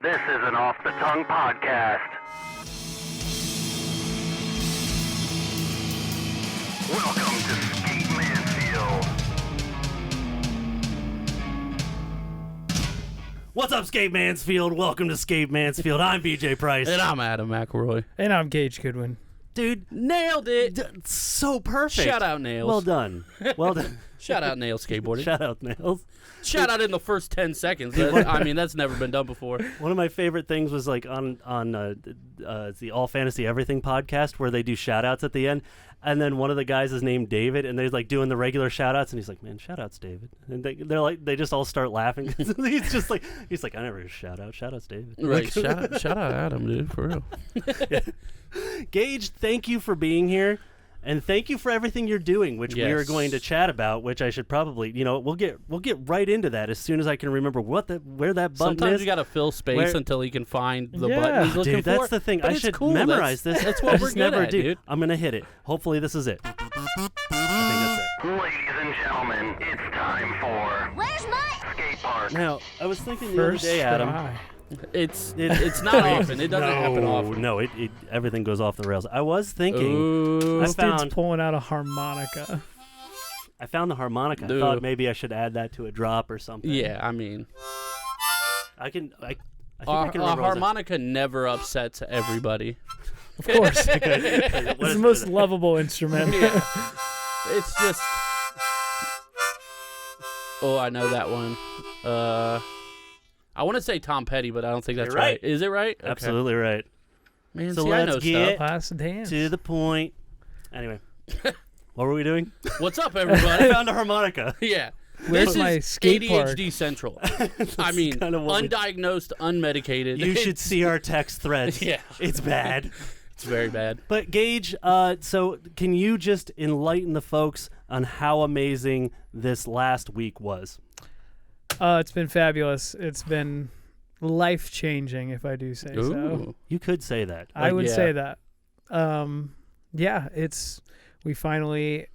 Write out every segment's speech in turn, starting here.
This is an Off the Tongue podcast. Welcome to Skate Mansfield. What's up, Skate Mansfield? Welcome to Skate Mansfield. I'm BJ Price. And I'm Adam McElroy. And I'm Gage Goodwin. Dude, Nailed it. so perfect. Shout out Nails. Well done. Well done. Shout out Nails Skateboarding. Shout out, Nails. Shout out in the first 10 seconds. That's never been done before. One of my favorite things was like on the All Fantasy Everything podcast where they do shout outs at the end. And then one of the guys is named David, and they're like doing the regular shout outs, and he's like, "Man, shout outs, David." And they just all start laughing. he's like, "I never shout outs, David." Right. Shout out Adam, dude, for real. Yeah. Gage, thank you for being here. And thank you for everything you're doing, which we are going to chat about, which I should probably, we'll get right into that as soon as I can remember where that button Sometimes is. you got to fill space until he can find the button he's looking dude, for. that's the thing. But I it's should cool. memorize this. That's what I we're just good never at, do. dude. I'm going to hit it. Hopefully this is it. I think that's it. Ladies and gentlemen, it's time for Where's my Skate Park. Now, I was thinking the other day, Adam. It's not often. It doesn't happen often. No, it everything goes off the rails. I was thinking, Ooh. This dude's pulling out a harmonica. I found the harmonica. I Dude. thought maybe I should add that to a drop or something. Yeah, I mean, I think I a can remember. harmonica never upsets everybody. Of course. It's the most lovable instrument. Yeah. It's just... Oh, I know that one. I want to say Tom Petty, but I don't think that's You're right. Is it right? Okay. Absolutely right. Man, So see, I let's know get- stuff. Class dance. To the point. Anyway, what were we doing? What's up, I everybody? found a harmonica. Yeah. Where's This my is skate ADHD park? Central. I mean, kinda what we- undiagnosed, unmedicated. You should see our text threads. Yeah. It's bad. It's very bad. But Gage, so can you just enlighten the folks on how amazing this last week was? It's been fabulous. It's been life-changing, if I do say so. Ooh. You could say that. I would yeah. say that. We finally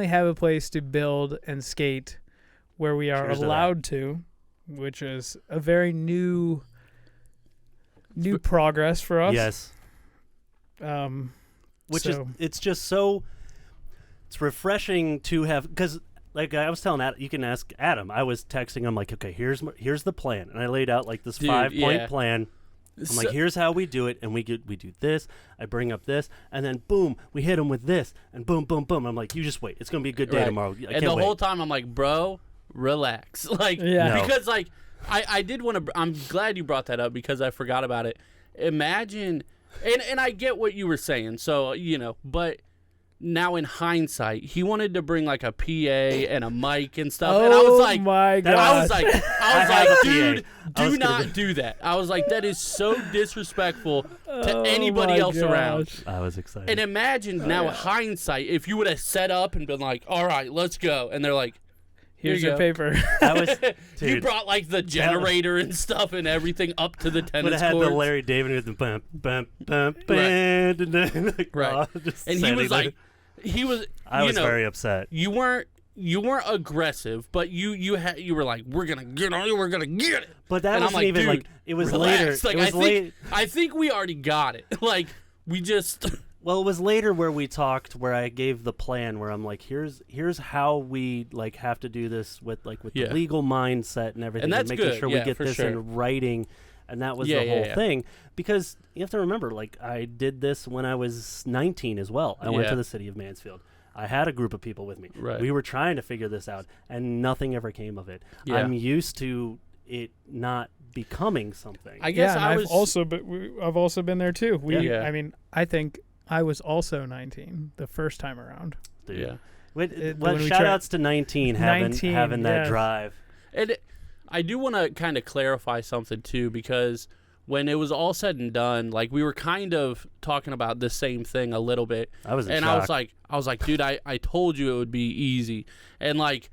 have a place to build and skate where we are Cheers to that. allowed to, which is a very new progress for us. Yes. Which is so- it's just so it's refreshing to have, because like I was telling Adam, you can ask Adam. I was texting him like, okay, here's the plan, and I laid out like this Dude, 5-point yeah. plan. I'm like, here's how we do it, and we do this. I bring up this, and then boom, we hit him with this, and boom, boom, boom. I'm like, you just wait. It's gonna be a good day Right. tomorrow. I And can't the wait. whole time I'm like, bro, relax. Like, Yeah. No. because like, I did want to, I'm glad you brought that up because I forgot about it. Imagine, and I get what you were saying. So, but now in hindsight, he wanted to bring like a PA and a mic and stuff. And I was like, my God. I was like, have a dude, PA. I was do gonna not do that. I was like, that is so disrespectful to Oh anybody my else around. gosh. I was excited. And imagine now hindsight, if you would have set up and been like, all right, let's go. And they're like, Here's Here your you paper. I was, you dude, brought like the generator and stuff and everything up to the would tennis have had court. the Larry David with the bump, bump, bump, Right. like, Right. just And he standing was there. like, I was very upset. You weren't aggressive, but you were like, we're gonna get on it, we're gonna get it. But that And I'm wasn't like, even dude, like it was relax. later. Like, It was late. I think we already got it. Like we just Well, it was later where we talked, where I gave the plan, where I'm like, here's how we like have to do this with Yeah. the legal mindset and everything, And that's making good. sure Yeah, we get for this sure. in writing, and that was Yeah, the whole yeah. thing. Because you have to remember, like I did this when I was 19 as well. I went Yeah. to the city of Mansfield. I had a group of people with me. Right. We were trying to figure this out, and nothing ever came of it. Yeah. I'm used to it not becoming something. I guess and I I've was I've also been there too. Yeah. I mean, I think I was also 19 the first time around. Dude. Yeah. Well, when we shout outs to 19 having 19, that yes. drive. And I do want to kind of clarify something too, because when it was all said and done, like we were kind of talking about the same thing a little bit. I was in and shock. I was like, dude, I told you it would be easy. And like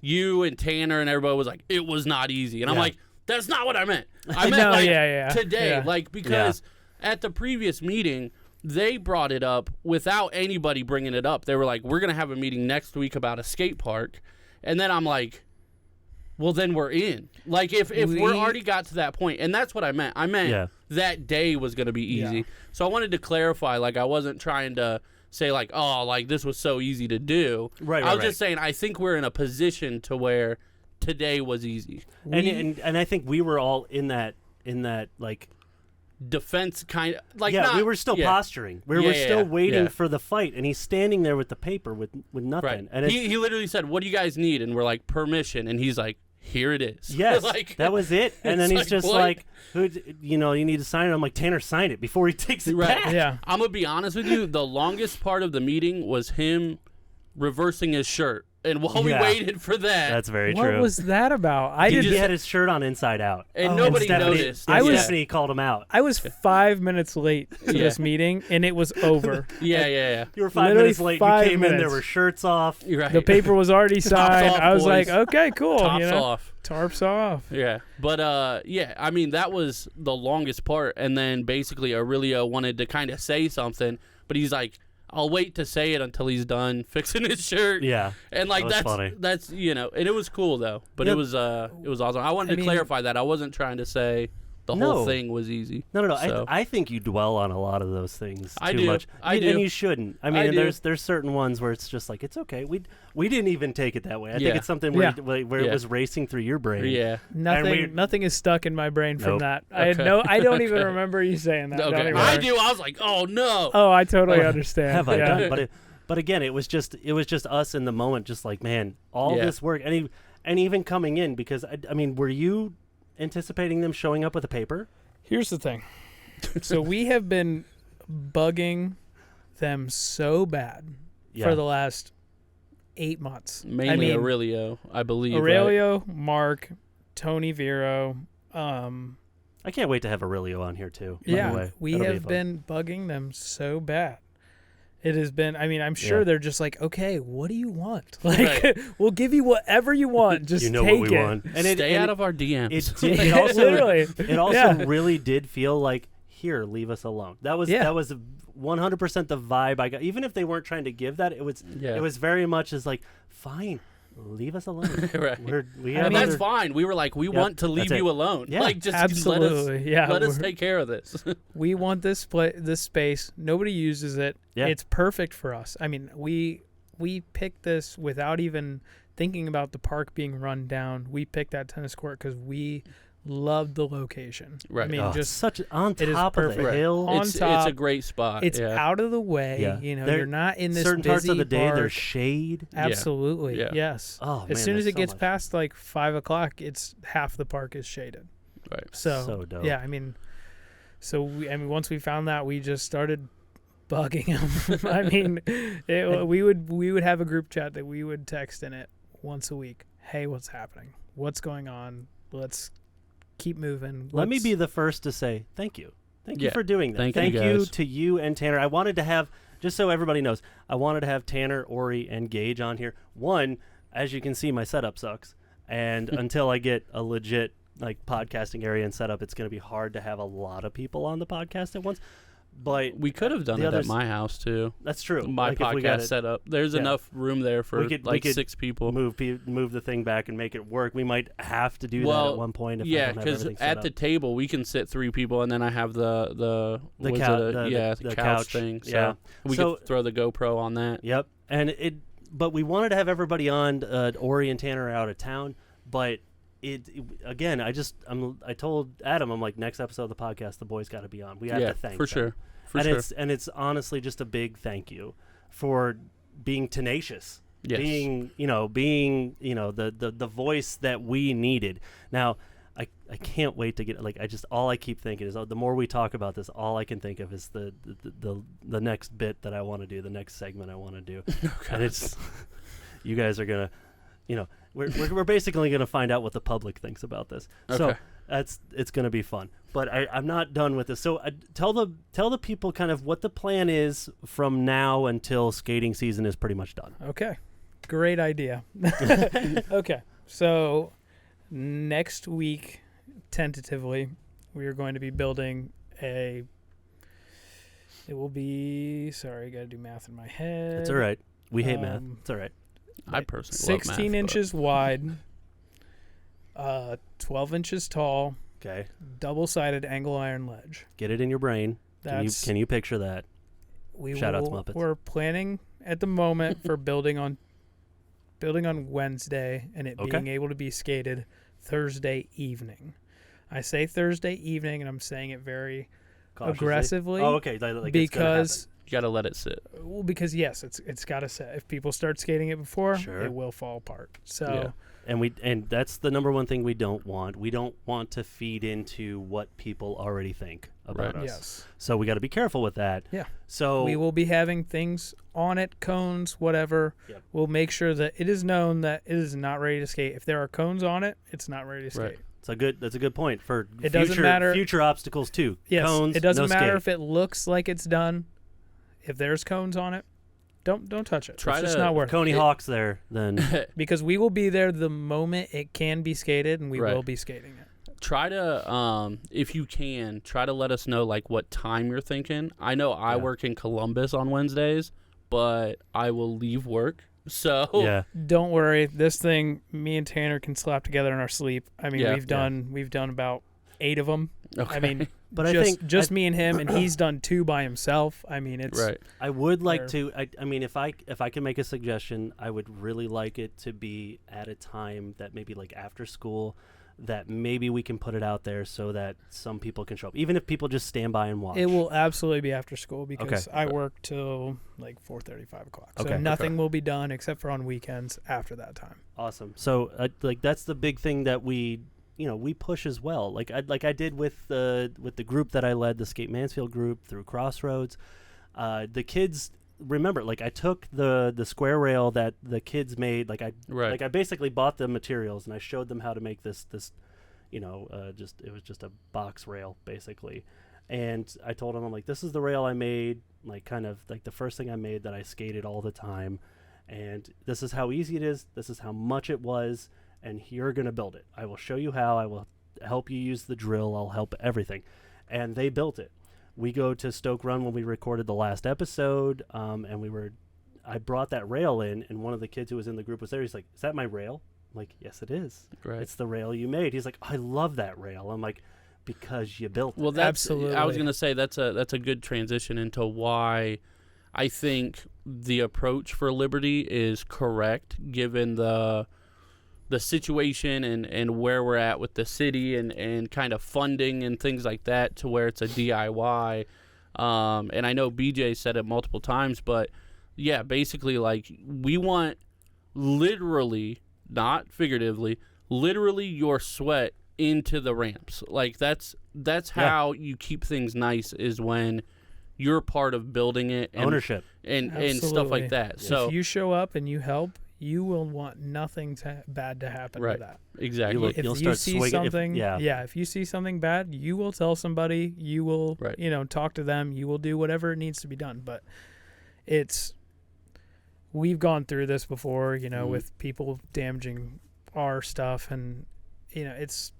you and Tanner and everybody was like, it was not easy. And I'm Yeah. like, that's not what I meant. I meant No, like yeah. today, Yeah. like because at the previous meeting, they brought it up without anybody bringing it up. They were like, we're going to have a meeting next week about a skate park. And then I'm like, well, then we're in. Like, if we're already got to that point, and that's what I meant. I meant that day was going to be easy. Yeah. So I wanted to clarify, like, I wasn't trying to say, like, oh, like, this was so easy to do. Right, I was just saying, I think we're in a position to where today was easy. And I think we were all in that like Defense kind of, like, we were still posturing. We were still waiting for the fight, and he's standing there with the paper with nothing. Right. And he literally said, "What do you guys need?" And we're like, "Permission." And he's like, "Here it is." Yes, like, that was it. And then it's he's just what? like, "Who? You need to sign it." I'm like, "Tanner, sign it before he takes it back." Yeah. I'm gonna be honest with you. The longest part of the meeting was him reversing his shirt, and while we waited for that, That's very What true. was that about? He had his shirt on inside out, and nobody noticed. Stephanie called him out. I was 5 minutes late to this meeting, and it was over. Yeah. You were 5 Literally minutes late. 5 You came in, there minutes. were shirts off. You're right. The paper was already signed. off, I was boys. like, okay, cool. Tops you know? off. Tarps off. Yeah, but I mean, that was the longest part, and then basically Aurelio wanted to kind of say something, but he's like, I'll wait to say it until he's done fixing his shirt. Yeah, and like that was funny. That's and it was cool though. But it was awesome. I wanted to clarify that. I wasn't trying to say the whole thing was easy. No. So. I think you dwell on a lot of those things I too do. much. I do. And you shouldn't. I mean, I do. there's certain ones where it's just like, it's okay. We didn't even take it that way. I think it's something where it was racing through your brain. Yeah. Nothing is stuck in my brain from Nope. that. I don't even remember you saying that. Okay. Don't even I worry. do. I was like, oh no. Oh, I totally understand. Have I done? But again, it was just us in the moment, just like, man, all this work, and even coming in, because I mean, were you anticipating them showing up with a paper? Here's the thing. So we have been bugging them so bad for the last 8 months. Mainly Aurelio, I believe. Aurelio, Mark, Tony Vero. I can't wait to have Aurelio on here too. By the way. We That'll be have fun. been bugging them so bad. It has been, I mean, I'm sure they're just like, okay, what do you want? Like, we'll give you whatever you want. Just you know take what we it. want. Stay out of our DMs. It also really did feel like, here, leave us alone. That was 100% the vibe I got. Even if they weren't trying to give that, it was very much as like, fine, leave us alone. Right. That's fine. We were like, we want to leave you alone. Yeah. Like, just absolutely. let us take care of this. We want this space. Nobody uses it. Yeah. It's perfect for us. I mean, we picked this without even thinking about the park being run down. We picked that tennis court because we loved the location. Right. I mean, just such on it is top of perfect. the hill. On top, it's a great spot. It's out of the way. Yeah. You know, you're not in this certain busy parts of the day. park. There's shade. Absolutely. Yeah. Yes. Oh, as man, soon as there's it gets so much. past like 5 o'clock, it's half the park is shaded. Right. So dope. yeah, I mean, once we found that, we just started bugging them. I mean, we would have a group chat that we would text in it once a week. Hey, what's happening? What's going on? Let's keep moving. Let me be the first to say thank you. Thank you for doing that. Thank you guys. to you and Tanner. I wanted to have, just so everybody knows, I wanted to have Tanner, Ori, and Gage on here. One, as you can see, my setup sucks. And until I get a legit like podcasting area and setup, it's going to be hard to have a lot of people on the podcast at once. But we could have done it at my house too. That's true. My podcast setup. There's enough room there for we could 6 people. Move the thing back and make it work. We might have to do that at one point. If I don't have because everything set at the up. table we can sit 3 people, and then I have the couch thing. So we could throw the GoPro on that. Yep. But we wanted to have everybody on. Ori and Tanner are out of town, but again, I told Adam, I'm like, next episode of the podcast, the boys got to be on. We have to thank for them. sure. It's honestly just a big thank you for being tenacious. Yes. Being the voice that we needed. Now, I can't wait to get all I keep thinking is, the more we talk about this, all I can think of is the next bit that I want to do, the next segment I want to do. And it's you guys are gonna, we're basically gonna find out what the public thinks about this. So it's gonna be fun. But I'm not done with this. So tell the people kind of what the plan is from now until skating season is pretty much done. Okay, great idea. Okay, so next week, tentatively, we are going to be building it will be, sorry, I got to do math in my head. It's all right. We hate math. It's all right. I personally love 16 math, inches wide, 12 inches tall, Okay. double-sided angle iron ledge. Get it in your brain. That's Can you picture that? Shout out to Muppets. We're planning at the moment for building on Wednesday and it Okay. being able to be skated Thursday evening. I say Thursday evening, and I'm saying it very Cautiously? aggressively. Oh, okay. Like it's gonna because You got to let it sit. yes, it's got to set. If people start skating it before, Sure. it will fall apart. So. Yeah. and that's the number one thing we don't want. We don't want to feed into what people already think about Right. us. Yes. So we got to be careful with that. Yeah. So We will be having things on it, cones, whatever. Yep. We'll make sure that it is known that it is not ready to skate. If there are cones on it, it's not ready to skate. Right. that's a good point for It doesn't matter- future obstacles too. Yes. Cones, it doesn't no matter skate. if it looks like it's done. If there's cones on it, don't touch it. Try it's just to- not worth Coney it. Hawk's there, then Because we will be there the moment it can be skated, and we Right. will be skating it. Try to, if you can, try to let us know like what time you're thinking. I know I Yeah. work in Columbus on Wednesdays, but I will leave work. So yeah. Don't worry, this thing me and Tanner can slap together in our sleep. I mean, Yeah. we've done about 8 of them. Okay. I mean, But I just think me and him, and he's done 2 by himself. I mean, it's right. I would like There. to. I mean, if I can make a suggestion, I would really like it to be at a time that maybe like after school, that maybe we can put it out there so that some people can show up, even if people just stand by and watch. It will absolutely be after school because Okay. I work till like 4:30, 5 o'clock. So Okay. nothing will be done except for on weekends after that time. Awesome. So like that's the big thing that we push as well. Like I did with the group that I led, the Skate Mansfield group through Crossroads. The kids remember, like I took the square rail that the kids made. Like I basically bought the materials and I showed them how to make this it was just a box rail basically. And I told them, I'm like, this is the rail I made, like kind of like the first thing I made that I skated all the time. And this is how easy it is. This is how much it was. And you're going to build it. I will show you how. I will help you use the drill. I'll help everything. And they built it. We go to Stoke Run when we recorded the last episode. I brought that rail in, and one of the kids who was in the group was there. He's like, is that my rail? I'm like, yes, it is. Right. It's the rail you made. He's like, I love that rail. I'm like, because you built it. Well, that's Absolutely. I was gonna say that's a good transition into why I think the approach for Liberty is correct, given the situation and where we're at with the city and kind of funding and things like that, to where it's a DIY. And I know BJ said it multiple times, but yeah, basically like we want literally, not figuratively, literally your sweat into the ramps. Like that's how you keep things nice, is when you're part of building it and Ownership. and stuff Absolutely. like that. If So you show up and you help, you will want nothing bad to happen Right. to that. exactly. If You'll you start see swinging- something, yeah. if you see something bad, you will tell somebody. You will, Right. talk to them. You will do whatever it needs to be done. But we've gone through this before, with people damaging our stuff, and it's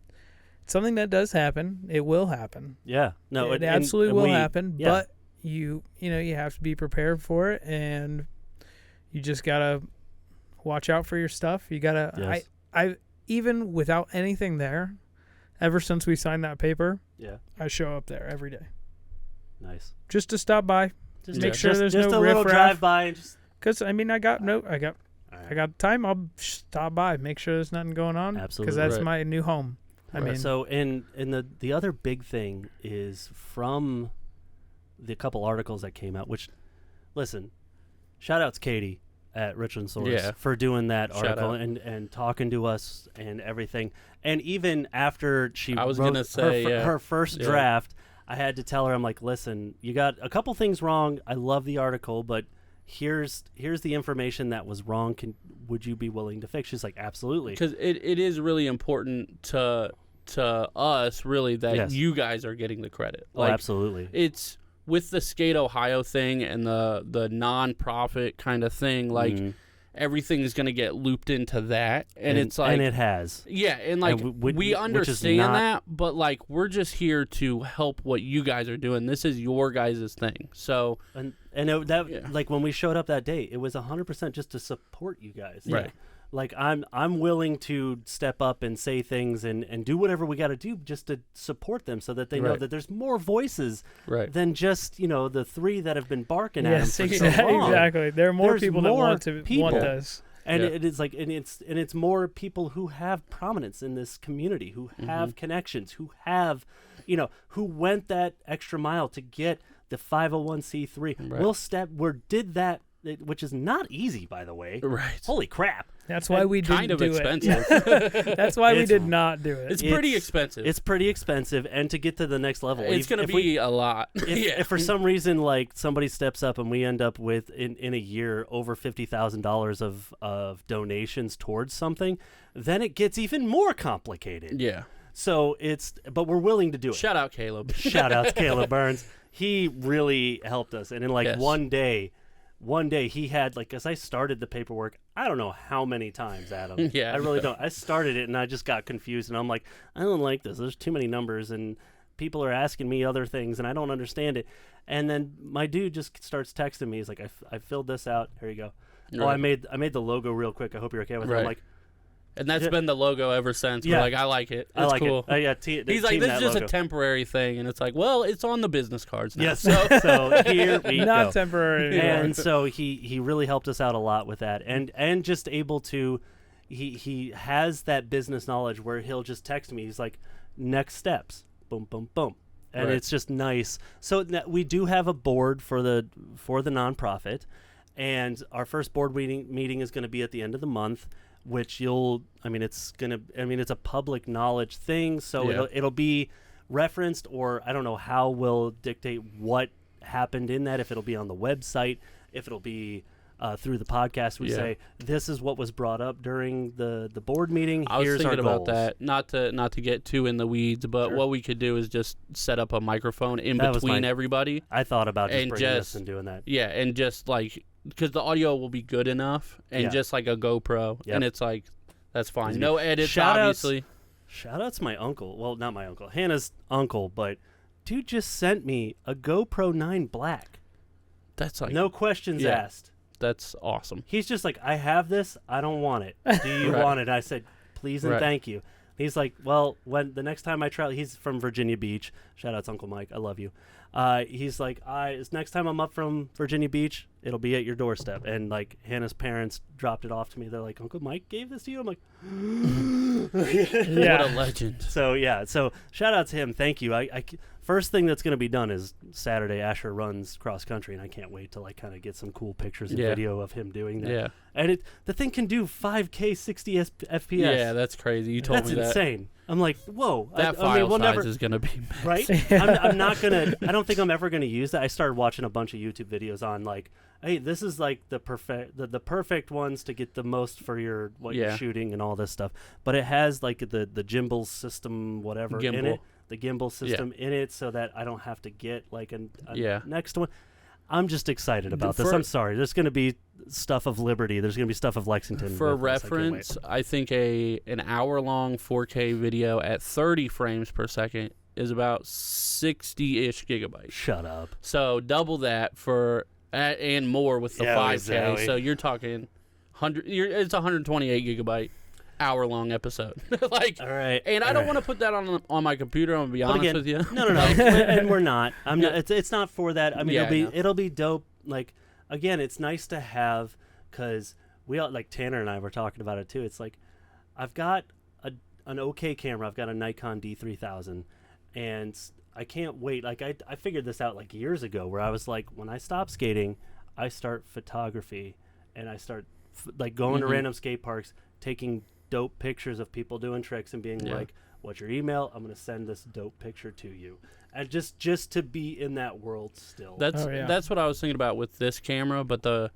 something that does happen. It will happen. Yeah. No, it absolutely will happen. yeah. But you have to be prepared for it, and you just gotta watch out for your stuff. You gotta. Yes. I even without anything there, ever since we signed that paper, Yeah. I show up there every day Nice. just to stop by, Just make sure there's just no a little riffraff. drive by and just. Because I got All right. time. I'll stop by, make sure there's nothing going on. Absolutely. Because that's Right. my new home. I Right. mean, So in the other big thing is from the couple articles that came out, which, listen, shout outs Katie at Richland Source Yeah. for doing that Shout article out. and talking to us and everything. And even after she I was wrote gonna say, yeah. her first Yeah. draft, I had to tell her, I'm like, listen, you got a couple things wrong. I love the article, but here's the information that was wrong. Would you be willing to fix? She's like, absolutely. Because it is really important to us, really, that Yes. you guys are getting the credit. Oh, absolutely. It's with the Skate Ohio thing and the non-profit kind of thing, like Mhm. everything is going to get looped into that, and it's like, and it has. yeah, and like And we which is understand not- that, but like we're just here to help what you guys are doing. This is your guys' thing, so And that Yeah. like when we showed up that day, it was 100% just to support you guys. Right. like I'm willing to step up and say things and do whatever we got to do just to support them so that they know Right. that there's more voices Right. than just, the 3 that have been barking at Yes, them for so long. exactly. There are more There's people that more want people. this. And Yeah. it is like, and it's more people who have prominence in this community, who have connections, who have, who went that extra mile to get the 501c3. Right. Did that, which is not easy, by the way. Right. Holy crap! That's why we didn't Kind of do expensive. it. That's why we It's- did not do it. It's pretty expensive. It's pretty expensive, and to get to the next level, It's going to be a lot. If for some reason, like, somebody steps up and we end up with in a year over $50,000 of donations towards something, then it gets even more complicated. Yeah. So but we're willing to do it. Shout out Caleb. Shout out to Caleb Burns. He really helped us, and in like Yes. one day he had, like, as I started the paperwork, I don't know how many times, Adam. Yeah. I really don't. I started it and I just got confused, and I'm like, I don't like this. There's too many numbers and people are asking me other things and I don't understand it. And then my dude just starts texting me. He's like, I filled this out. Here you go. Oh, I Right. made the logo real quick. I hope you're okay with it. Right. I'm like, And that's been the logo ever since. Yeah. We're like, I like it. It's I like cool. it. Yeah, He's like, this is just a temporary thing. And it's like, well, it's on the business cards now. Yes. So, So here we Not go. temporary anymore. And so he really helped us out a lot with that, and just able to, he has that business knowledge where he'll just text me. He's like, next steps, boom, boom, boom, and Right. it's just nice. So we do have a board for the nonprofit, and our first board meeting is going to be at the end of the month, which it's a public knowledge thing, so Yeah. it'll be referenced, or I don't know how we'll dictate what happened in that, if it'll be on the website, if it'll be through the podcast. We Yeah. say, this is what was brought up during the board meeting. I was Here's thinking our about goals. that. Not to get too in the weeds, but Sure. what we could do is just set up a microphone in That was between my- everybody. I thought about just And bringing this just- and doing that. Yeah, and just like, because the audio will be good enough, and Yeah. just like a GoPro, Yep. and it's like, that's fine. Easy. No edits, Shout-outs- obviously. Shout out to my uncle. Well, not my uncle. Hannah's uncle, but dude just sent me a GoPro 9 Black. That's like, No questions yeah. asked. that's awesome. He's just like, I have this. I don't want it. Do you Right. want it? I said, please and Right. thank you. He's like, well, when the next time I travel, he's from Virginia Beach. Shout out to Uncle Mike. I love you. He's like, next time I'm up from Virginia Beach, it'll be at your doorstep. And like Hannah's parents dropped it off to me. They're like, Uncle Mike gave this to you? I'm like, Yeah. What a legend. so yeah. So shout out to him. Thank you. First thing that's going to be done is Saturday. Asher runs cross country, and I can't wait to like kind of get some cool pictures and Yeah. video of him doing that. Yeah. And the thing can do 5K 60 FPS. Yeah, that's crazy. You told That's me that. insane. I'm like, whoa. That I file mean, we'll size never, is going to be right? I'm not gonna. I don't think I'm ever gonna use that. I started watching a bunch of YouTube videos on like, hey, this is like the perfect ones to get the most for your what Yeah. you're shooting and all this stuff. But it has like the gimbal system, whatever in Gimbal. it, the gimbal system in it, so that I don't have to get like a Yeah. next one. I'm just excited about this. For- I'm sorry. There's going to be stuff of Liberty. There's going to be stuff of Lexington. For with this. I can't wait. reference, I think an hour-long 4K video at 30 frames per second is about 60-ish gigabytes. Shut up. So double that and more with the Yeah, 5K. exactly. So you're talking it's 128 gigabyte hour-long episode. Like, All right. and I don't want to put that on my computer. I'm gonna be But honest again, with you. No. And we're not. I'm not. It's not for that. I mean, Yeah, I know. it'll be dope. Like, again, it's nice to have, because we all, like Tanner and I were talking about it too. It's like, I've got an okay camera. I've got a Nikon D3000, and I can't wait. Like, I figured this out like years ago, where I was like, when I stop skating, I start photography, and I start like going to random skate parks, taking dope pictures of people doing tricks, and being Yeah. like, what's your email? I'm gonna send this dope picture to you, and just to be in that world still. That's what I was thinking about with this camera, but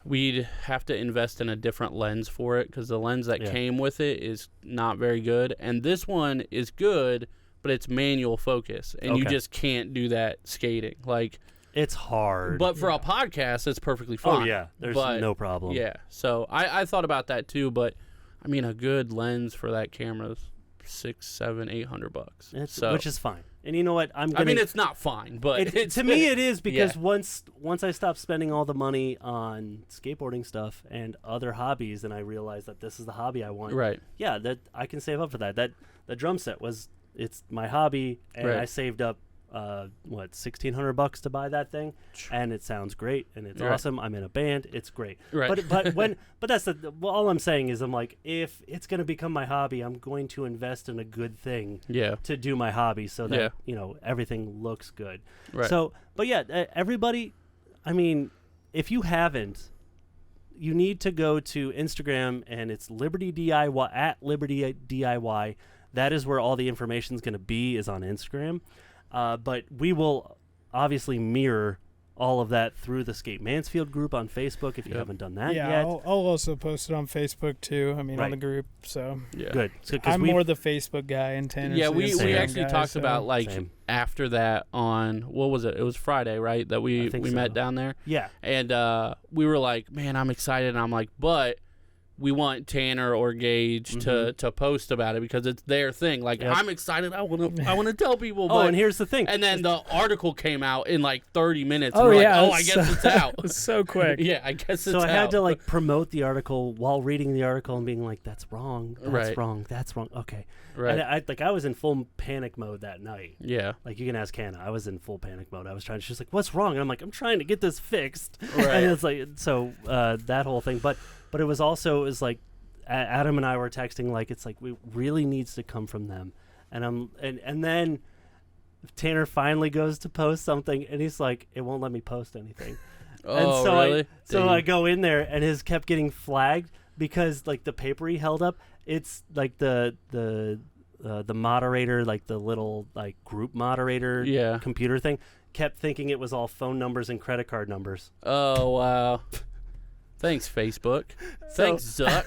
we'd have to invest in a different lens for it, because the lens that Yeah. came with it is not very good, and this one is good, but it's manual focus, and you Okay. just can't do that skating. Like, It's hard. but for a podcast, it's perfectly fine. oh yeah, there's But, no problem. Yeah, so I thought about that too, but I mean, a good lens for that camera's $600, $700, $800. Which is fine. And you know what? I mean, it's not fine, but to me it is, because yeah. once I stopped spending all the money on skateboarding stuff and other hobbies, and I realized that this is the hobby I want. Right. Yeah, that I can save up for that. That the drum set it's my hobby, and Right. I saved up $1,600 to buy that thing, and it sounds great, and it's Right. awesome. I'm in a band, it's great. But Right. that's all I'm saying is, I'm like, if it's gonna become my hobby, I'm going to invest in a good thing Yeah. to do my hobby, so that Yeah. everything looks good. Right. So, but yeah, everybody, I mean, if you haven't, you need to go to Instagram, and it's Liberty DIY at Liberty DIY. That is where all the information is going to be, is on Instagram. But we will obviously mirror all of that through the Skate Mansfield group on Facebook if you haven't done that Yeah, yet. I'll also post it on Facebook too. I mean, on Right. the group. So Yeah. Good. So, I'm more the Facebook guy, and Tanner's Yeah, the we Instagram actually guy, talked so. about like Same. after that on what was it? It was Friday, right? That we I think met so. down there, Yeah. and we were like, man, I'm excited. And I'm like, but we want Tanner or Gage to post about it because it's their thing. Like, Yep. I'm excited. I want to tell people. Oh, But, and here's the thing. and then the article came out in like 30 minutes. Oh and we're yeah, like, I guess it's out. It's so quick. Yeah, I guess it's So out. I had to like promote the article while reading the article and being like, "That's wrong. That's Right. wrong. That's wrong." Okay. Right. And I was in full panic mode that night. Yeah. Like, you can ask Hannah. I was in full panic mode. I was trying. She's like, "What's wrong?" And I'm like, "I'm trying to get this fixed." Right. And it's like, so that whole thing. But it was like Adam and I were texting, like, it's like, we really needs to come from them. And then Tanner finally goes to post something, and he's like, "It won't let me post anything." Oh, And so really? I go in there, and his kept getting flagged because, like, the paper he held up, it's like the moderator, like the little like group moderator Yeah. computer thing, kept thinking it was all phone numbers and credit card numbers. Oh, wow. Thanks, Facebook. Thanks, Zuck.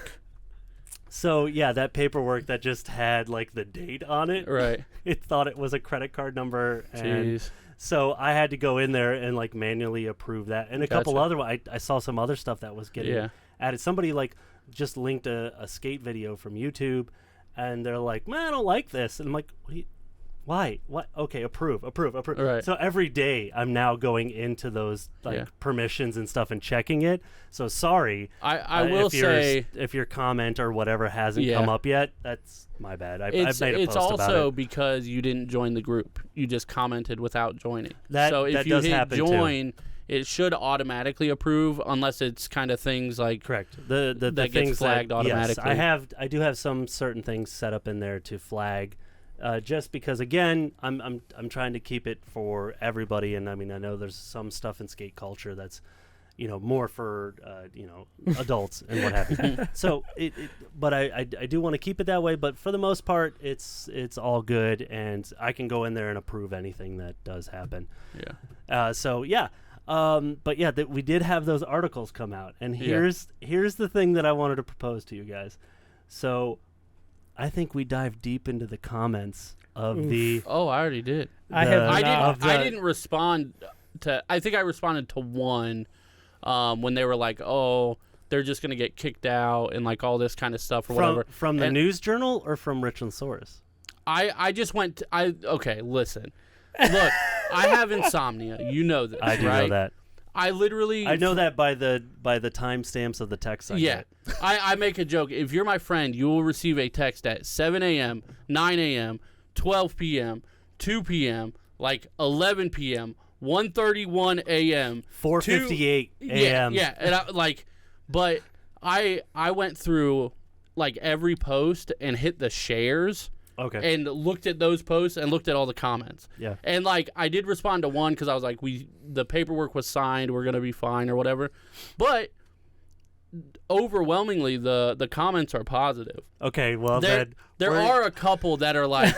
So yeah, that paperwork that just had like the date on it, Right. it thought it was a credit card number, and Jeez. so I had to go in there and like manually approve that, and a couple Gotcha. other. I saw some other stuff that was getting Yeah. added. Somebody like just linked a skate video from YouTube, and they're like, "Man, I don't like this," and I'm like, "Why? What? Okay, approve." Right. So every day I'm now going into those like Yeah. permissions and stuff and checking it. So sorry. I will say if your comment or whatever hasn't Yeah. come up yet, that's my bad. I've made a it's post about also it. because you didn't join the group. You just commented without joining. That- so if that you does hit happen, too. join, it should automatically approve unless it's kind of things like Correct. The that gets things flagged that, automatically. Yes, I do have some certain things set up in there to flag, just because again I'm trying to keep it for everybody, and I mean I know there's some stuff in skate culture that's more for adults and what have you. So but I do want to keep it that way. But for the most part, it's all good, and I can go in there and approve anything that does happen. yeah. So yeah. But yeah, we did have those articles come out, and Yeah. here's the thing that I wanted to propose to you guys. So, I think we dive deep into the comments of Oof. Oh, I already did. I have I not. didn't. I didn't respond to. I think I responded to one when they were like, "Oh, they're just gonna get kicked out and like all this kind of stuff or whatever." from the And News Journal or from Richland Source. I just went. Okay. Listen. Look, I have insomnia. You know this, I do right? know that. I literally. I know that by the timestamps of the text I Yeah. get. I make a joke. If you're my friend, you will receive a text at 7 a.m., 9 a.m., 12 p.m., 2 p.m., like 11 p.m., 1:31 a.m., 4:58 a.m. Yeah, and but I went through like every post and hit the shares Okay. and looked at those posts and looked at all the comments. Yeah. And like I did respond to one because I was like, the paperwork was signed, we're gonna be fine or whatever. But overwhelmingly, the comments are positive. Okay. Well, There we're- are a couple that are like,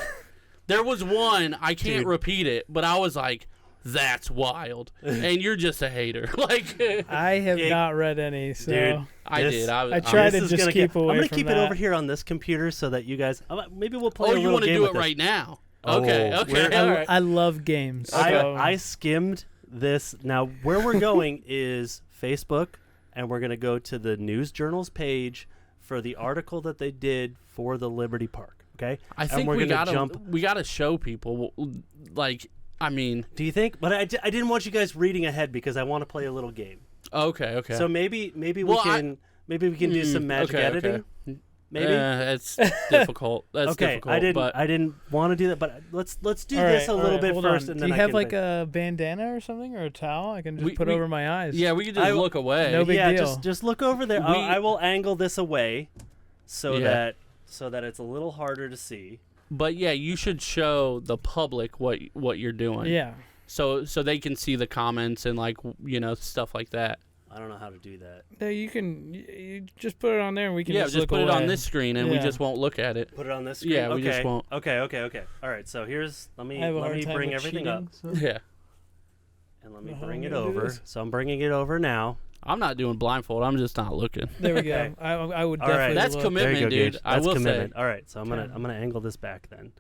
there was one I can't Dude. repeat it, but I was like, that's wild, and you're just a hater. Like I have Yeah. not read any, so Dude. I This- did. I tried this to is just gonna keep away I'm gonna from keep it that. over here on this computer so that you guys maybe we'll play a Oh, little you want to game do with it this. right now? Oh, Okay. Okay. we're- All right. I love games. So. I skimmed this. Now, where we're going is Facebook, and we're going to go to the News Journal's page for the article that they did for the Liberty Park. Okay. I think we're we gonna gotta show people. Like, I mean, Do you think? But I didn't want you guys reading ahead because I want to play a little game. okay. So maybe we Well, can do some magic editing. Okay. Maybe. It's difficult. That's Okay, difficult. I didn't want to do that, but let's do All this right, a little bit hold first, on. and Do then you I have can like think. a bandana or something or a towel I can just put we- over my eyes? Yeah, we could just I- look away. No big yeah, deal. just look over there. I will angle this away, so Yeah. that it's a little harder to see. But yeah, you should show the public what you're doing. Yeah. So they can see the comments and like stuff like that. I don't know how to do that. No, you just put it on there and we can Yeah, just just look put it away. on this screen and we Yeah. just won't look at it. Put it on this screen. Yeah, we okay. just won't. Okay. All right. So let me I have a hard time bring with everything cheating, up, so- Yeah. and let me Know how bring I'm it gonna do over. this. So I'm bringing it over now. I'm not doing blindfold. I'm just not looking. There we Okay. go. I would All right. definitely That's look. commitment, there you go, dude. Gage. I That's will commitment. say. All right. So I'm Okay. gonna angle this back then.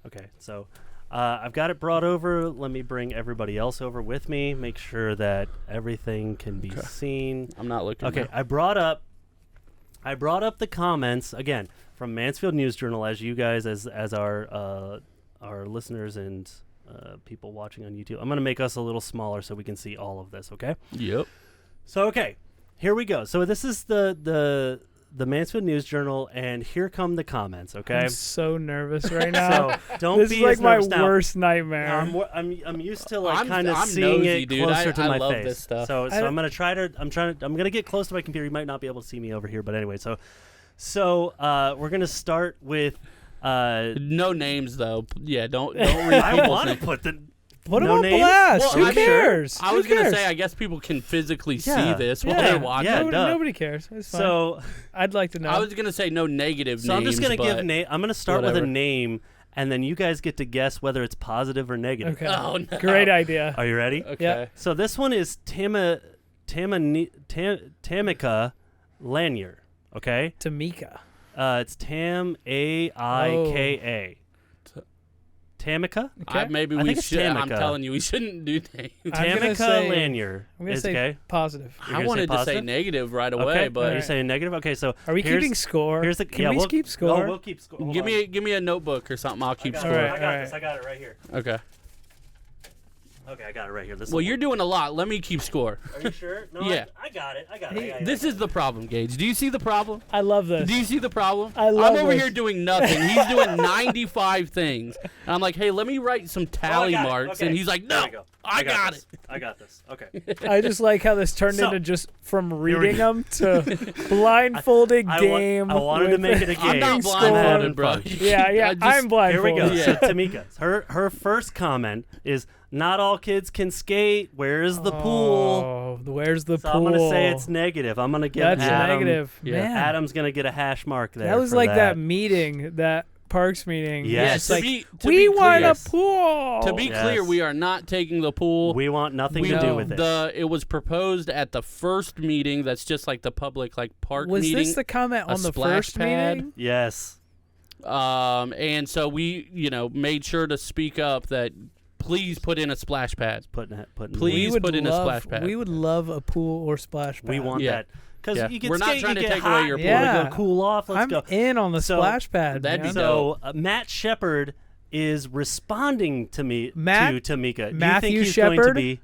Okay. So I've got it brought over. Let me bring everybody else over with me. Make sure that everything can be seen. I'm not looking. Okay, now. I brought up the comments again from Mansfield News Journal, as you guys as our listeners and people watching on YouTube. I'm gonna make us a little smaller so we can see all of this. Okay. Yep. So okay, here we go. So this is the Mansfield News Journal, and here come the comments. Okay. I'm so nervous right now. So don't This be is like as my nervous now. worst nightmare. I'm used to like I'm kind of nosy, seeing it dude. closer to I my love face. this stuff. So I I'm gonna get close to my computer. You might not be able to see me over here, but anyway. So we're gonna start with. No names though. Yeah, don't read I people's want to names. put the. Put no him on names? blast. Well, Who I'm sure. cares? I Who was gonna cares? say I guess people can physically see Yeah. this while Yeah. they're watching. Yeah. duh. Nobody cares. It's fine. So I'd like to know. I was gonna say no negative so names. I'm just gonna give but- name. I'm gonna start with whatever. a name, and then you guys get to guess whether it's positive or negative. Okay. Oh no. Great idea. Are you ready? Okay. Yeah. So this one is Tamika Lanier. Okay. Tamika. It's Tam Aika. Tamika? Okay. Maybe I we think it's should. I'm Tamika. telling you, we shouldn't do names. I'm gonna Tamika say- Lanier. I'm gonna Is say okay. positive. You're I gonna say wanted to say positive? negative right Okay, away, Are but you saying negative? Okay, so Are we here's- keeping score? Here's the Can yeah, we we'll keep score? Oh, we'll keep score. Hold give on. me a notebook or something. I'll keep I got score. it. Alright, I got alright. this. I got it right here. Okay. Okay, I got it right here. This Well, is you're doing a lot. Let me keep score. Are you sure? No, Yeah. I got it. I got Hey, it. This is the problem, Gage. Do you see the problem? I love this. Do you see the problem? I love I'm over this. here doing nothing. He's doing 95 things. And I'm like, hey, let me write some tally marks. Okay. And he's like, There no, we go. I got this. it. I got this. Okay. I just like how this turned So, into just from we reading go. them to blindfolded game. I wanted to with- make it a game. I'm not Score. blindfolded, bro. Yeah, I'm Here blindfolded. Here we go. Yeah. So Tamika, her first comment is, "Not all kids can skate. Where's the pool?" Oh, where's the So pool? I'm gonna say it's negative. I'm gonna give That's Adam. negative. Yeah. Man, Adam's gonna get a hash mark there. that was for like that meeting, that Parks meeting. Yes. It's to like, be we want clear, a pool. To be clear, Yes. we are not taking the pool. We want nothing We to do know with it. It was proposed at the first meeting. That's just like the public park Was meeting. this the comment a on the splash first pad. meeting? Yes. And so we, made sure to speak up that please put in a splash pad. Putting Please put in a splash pad. We would love a pool or splash pad. We want Yeah. that because Yeah. you can We're not skate, trying you to get take away hot, your you pool. wanna Yeah. go cool off. Let's I'm go. in on the So, splash pad. that'd be man. dope. So Matt Shepard is responding to me Matt- to Tamika. Matthew Do you think he's going to Shepard? be?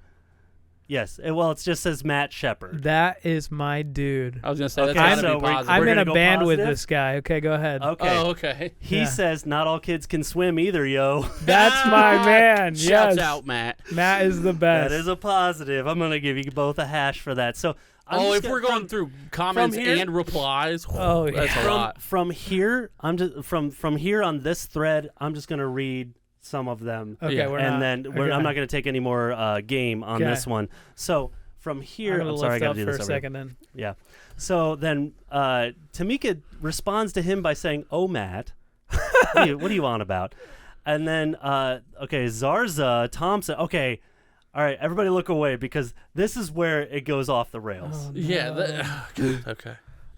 Yes. Well, it just says Matt Shepard. That is my dude. I was gonna say Okay, that's so gotta be we're- positive. I'm We're in gonna a go band with positive? this guy. Okay, go ahead. Okay. Oh, okay. He Yeah. says not all kids can swim either, yo. That's my man. Shouts Yes. out, Matt. Matt is the best. That is a positive. I'm gonna give you both a hash for that. So If we're going through comments here- and replies, Oh, that's yeah. a lot. from here, I'm just from here on this thread, I'm just gonna read some of them, Okay, Yeah. we're and not. then okay. I'm not gonna take any more game on Okay. this one. So from here, I'm I'm sorry, I lift gotta up do for this a over here. second then. Yeah. So then Tamika responds to him by saying, "Oh, Matt, what are you on about?" And then Zarza Thompson. Okay, all right, everybody look away because this is where it goes off the rails. Oh, no. Yeah. Okay.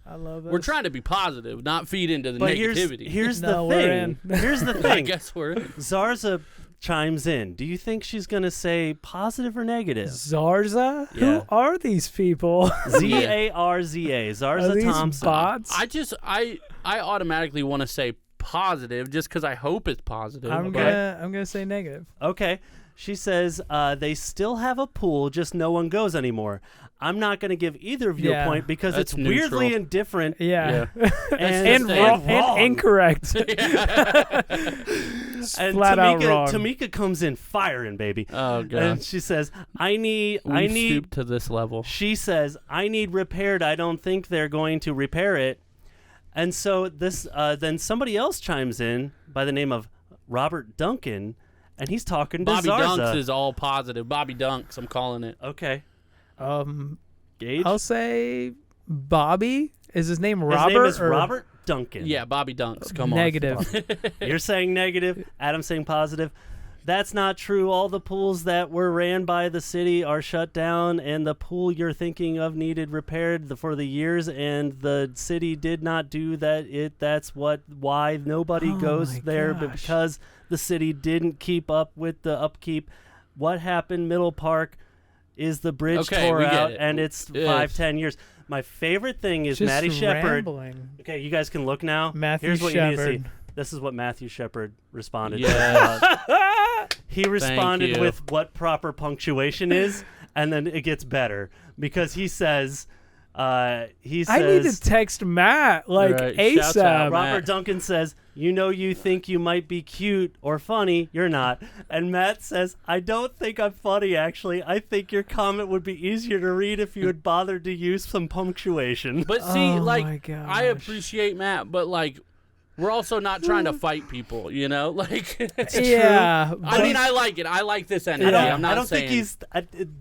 I love this. We're trying to be positive, not feed into the But negativity. here's No, the we're thing. in. Here's the I thing. guess we're. Zarza chimes in. Do you think she's gonna say positive or negative? Zarza? Yeah. Who are these people? Zarza. Are Zarza these Thompson. bots? I automatically want to say positive just because I hope it's positive. I'm gonna say negative. Okay. She says they still have a pool, just no one goes anymore. I'm not going to give either of you a point because That's it's weirdly neutral. indifferent Yeah. and wrong. wrong. And incorrect. And flat out wrong. Tamika comes in firing, baby. Oh god. And she says, I need stooped to this level. She says, I need repaired. I don't think they're going to repair it. And so this then somebody else chimes in by the name of Robert Duncan, and he's talking to Bobby Zarza. Dunks is all positive. Bobby Dunks, I'm calling it. Okay. Gage? I'll say Bobby. Is his name Robert? His name is or Robert Duncan. Yeah, Bobby Dunks. Come Negative. You're saying negative. Adam's saying positive. That's not true. All the pools that were ran by the city are shut down, and the pool you're thinking of needed repaired for the years, and the city did not do that. That's why nobody goes my there gosh. because the city didn't keep up with the upkeep. What happened, Middle Park, is the bridge Okay, tore we get out, it. and it's Yes. 5-10 years. My favorite thing is Just Maddie Shepard. rambling. Okay, you guys can look now. Matthew Here's what you need to see. Shepard. This is what Matthew Shepard responded. Yes. He responded you. with what proper punctuation is, and then it gets better because he says, I need to text Matt like Right, shouts out, ASAP. Matt. Robert Duncan says, you think you might be cute or funny, you're not. And Matt says, I don't think I'm funny, actually. I think your comment would be easier to read if you had bothered to use some punctuation. But see, Oh my like, gosh. I appreciate Matt, but like, we're also not trying to fight people, you know? Like, Yeah. I mean, I like it. I like this energy. Yeah. I'm not I don't saying think he's...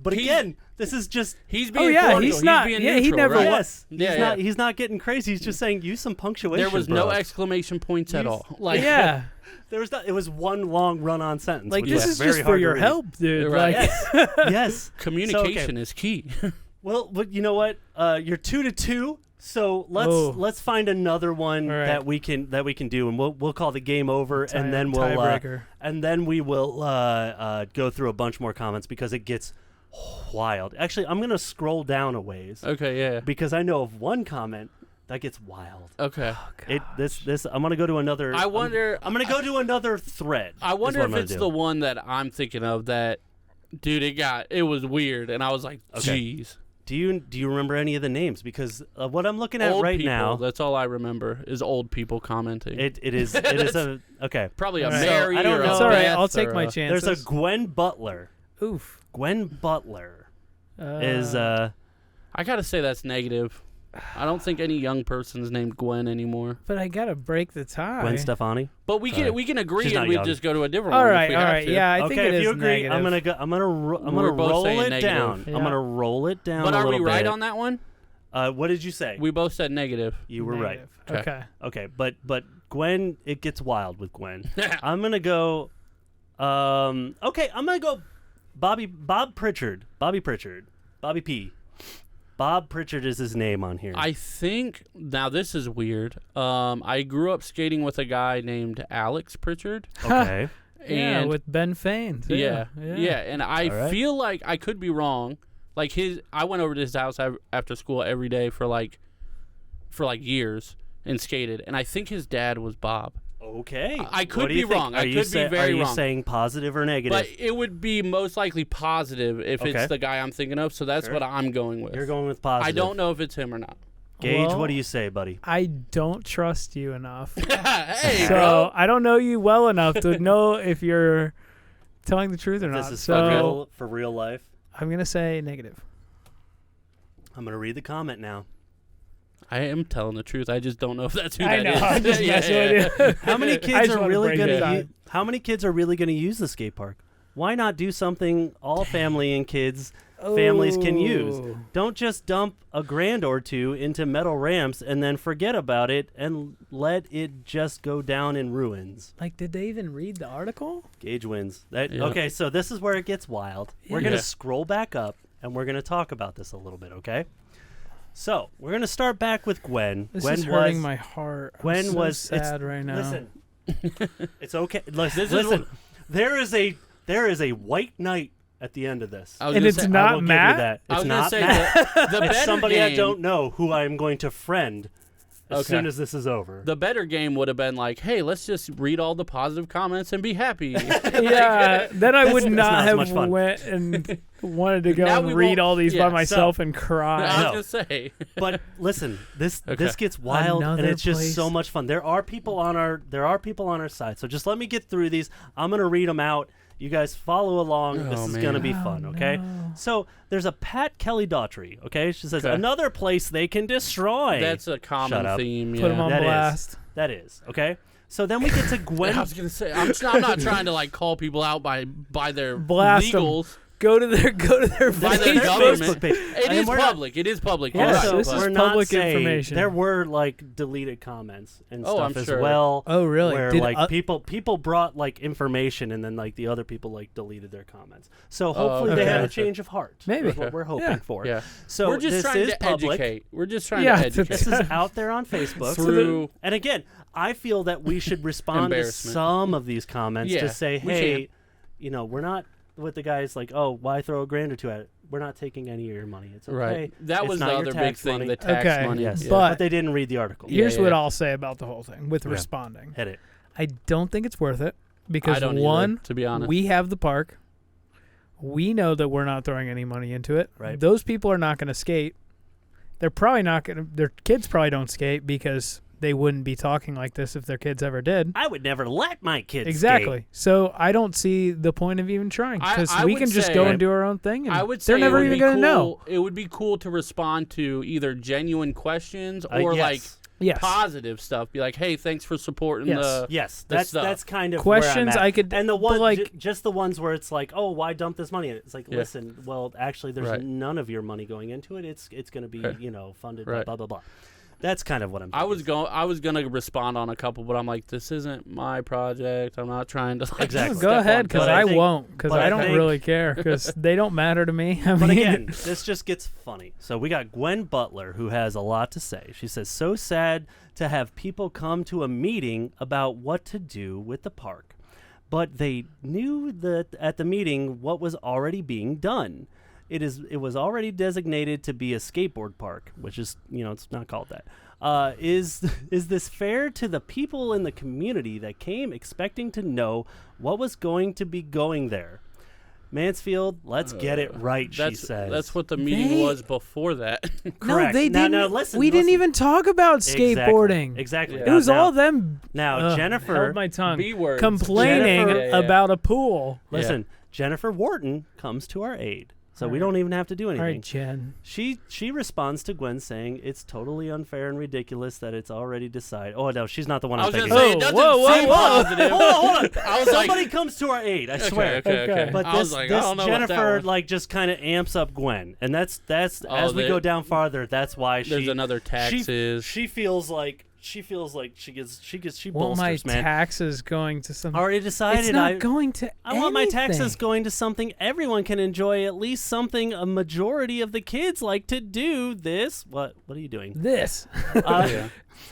but He's- again, this is just... he's being yeah, cordial. he's not- being yeah, he neutral, never right? Yes. Yeah, He's not getting crazy. He's just saying, use some punctuation, There was no bro. exclamation points at all. Like, yeah. There was it was one long run-on sentence. Like, which this was is very just for hard to your read. help, dude. Right. Like, Yes. Yes. communication is key. Well, but you know what? You're 2-2. So let's find another one All right. that we can do, and we'll call the game over, and then tiebreaker. we will go through a bunch more comments because it gets wild. Actually, I'm gonna scroll down a ways Okay, yeah. because I know of one comment that gets wild. Okay. This I'm gonna go to another. I wonder. I'm gonna go to another thread. I is wonder what if I'm gonna it's do. the one that I'm thinking of that, dude, it was weird. And I was like, Okay. jeez. Do you remember any of the names? Because what I'm looking at Old right people, now, that's all I remember is old people commenting. it is a okay. Probably a All right. Mary So, I don't or know. a It's all right. Beth I'll take or my a- chances. There's a Gwen Butler. Oof. Gwen Butler is I gotta say that's negative. I don't think any young person's named Gwen anymore. But I gotta break the tie. Gwen Stefani. But we Sorry. can agree She's and not we young. just go to a different All one. right, if we all have right. to. Yeah, I Okay, think it if is you agree, negative. I'm gonna We're both roll saying it negative. down. Yeah. I'm gonna roll it down But a are we little right bit. on that one? What did you say? We both said negative. You were Negative. right. Okay. Okay, but Gwen, it gets wild with Gwen. I'm gonna go. Okay, I'm gonna go. Bob Pritchard. Bobby P. Bob Pritchard is his name on here. I think now this is weird. I grew up skating with a guy named Alex Pritchard. Okay. Yeah, And with Ben Fain. too. yeah, and I All right. feel like I could be wrong. Like I went over to his house after school every day for like years and skated, and I think his dad was Bob. Okay. I could What do you be think? wrong. I Are you could be very Are you wrong. saying positive or negative? But it would be most likely positive if Okay. it's the guy I'm thinking of. So that's Sure. what I'm going with. You're going with positive. I don't know if it's him or not. Gage, Well, what do you say, buddy? I don't trust you enough. Hey, So bro. I don't know you well enough to know if you're telling the truth or not. This is So for real life. I'm gonna say negative. I'm gonna read the comment now. I am telling the truth. I just don't know if that's who I that know. is. I'm just messing with you. How many I kids just are wanna really break it gonna? down. How many kids are really gonna use the skate park? Why not do something all family and kids families can use? Ooh. Don't just dump $1,000 or $2,000 into metal ramps and then forget about it and let it just go down in ruins. Like, did they even read the article? Gage wins. That Yeah. Okay, so this is where it gets wild. We're gonna Yeah. scroll back up and we're gonna talk about this a little bit, okay? So we're gonna start back with Gwen. This Gwen is hurting was my heart. I'm Gwen so was sad right now. Listen, it's okay. Listen, This is listen. what- There is a white knight at the end of this. I was And gonna it's say- I not will give Matt? you that. I It's was gonna not say Matt. the It's better somebody game, I don't know who I am going to friend as Okay. soon as this is over. The better game would have been like, hey, let's just read all the positive comments and be happy. Yeah, then I would That's not not as have much fun. went and wanted to go Now and we read won't- all these yeah, by myself and cry. I No. was gonna say. But listen, this Okay. gets wild, and Another it's just place. so much fun. There are people on our side. So just let me get through these. I'm gonna read them out. You guys follow along. This Oh, is man. gonna be fun, okay? no. So there's a Pat Kelly Daughtry, okay? She says Okay. another place they can destroy. That's a Shut common up. theme. Put 'em yeah. on That is. blast. That is okay. So then we get to Gwen. I was gonna say I'm not trying to like call people out by their Blast 'em. legals. Go to their By their Their government. Facebook page. It And is we're not- public. It is public. Yeah, You're right, so this but- is we're not public saying- information. There were like deleted comments and Oh, stuff I'm as sure. well. Oh, really? Where Did like o- people brought like information and then like the other people like deleted their comments. So hopefully they okay. had a change of heart. Maybe. Is what we're hoping Yeah. for. yeah. So We're just this trying is to public. educate. We're just trying Yeah, to educate. This is out there on Facebook. Through- And again, I feel that we should respond to Embarrassment. some of these comments Yeah, to say, we hey, can. you know, we're not with the guys like, oh, why throw a grand or two at it? We're not taking any of your money. It's okay. Right. That It's was not the your other big tax thing. money. The tax Okay. money. Yes, Yeah. But- but they didn't read the article. Yeah, Here's what I'll say about the whole thing with Yeah. responding. Hit it. I don't think it's worth it I because don't either, one, to be honest. we have the park. We know that we're not throwing any money into it. Right. Those people are not going to skate. They're probably not going to. Their kids probably don't skate because they wouldn't be talking like this if their kids ever did. I would never let my kids Exactly. skate. So I don't see the point of even trying because I we would can just say- go and do our own thing. And I would say they're never it would even be going to know. cool- It would be cool to respond to either genuine questions or Yes. like Yes. positive stuff. Be like, hey, thanks for supporting Yes. the Yes, the that's stuff. that's kind of Questions where I'm at. I could- and the but, one like- just the ones where it's like, oh, why dump this money in it? It's like, Yeah. listen, well, actually, there's Right. none of your money going into it. It's going to be Right. funded Right. blah blah blah. That's kind of what I'm. I was thinking. I was gonna respond on a couple, but I'm like, this isn't my project. I'm not trying to like, Exactly. Go step ahead on because But toes. I I think- won't because but I I don't think- really care because they don't matter to me. I But mean, again, this just gets funny. So we got Gwen Butler, who has a lot to say. She says, so sad to have people come to a meeting about what to do with the park. But they knew that at the meeting what was already being done. It was already designated to be a skateboard park, which is, it's not called that. Is this fair to the people in the community that came expecting to know what was going to be going there? Mansfield, let's get it right, she says. That's what the meeting They- was before that. Correct. No, they Now- didn't. now listen, we didn't listen. even talk about skateboarding. Exactly. Yeah. It was all them. Now, Ugh, Jennifer, held my tongue. B words. Complaining Jennifer- Yeah. about a pool. listen, Jennifer Wharton comes to our aid. So we don't even have to do All anything. right, Jen. She responds to Gwen saying it's totally unfair and ridiculous that it's already decided. Oh no, she's not the one I I'm was thinking. gonna say Oh, it doesn't whoa, seem whoa. positive. hold on. I was Somebody like, comes to our aid. I okay, swear. Okay. But I this, was like, this I don't know about that Jennifer one. like just kind of amps up Gwen, and that's Oh, as we they- go down farther, that's why There's another taxes. She feels like she Well, my bolsters, man. taxes going to something. Already decided. It's not going to. I want my taxes anything. going to something everyone can enjoy, at least something a majority of the kids like to do. This. What are you doing? This. Yeah.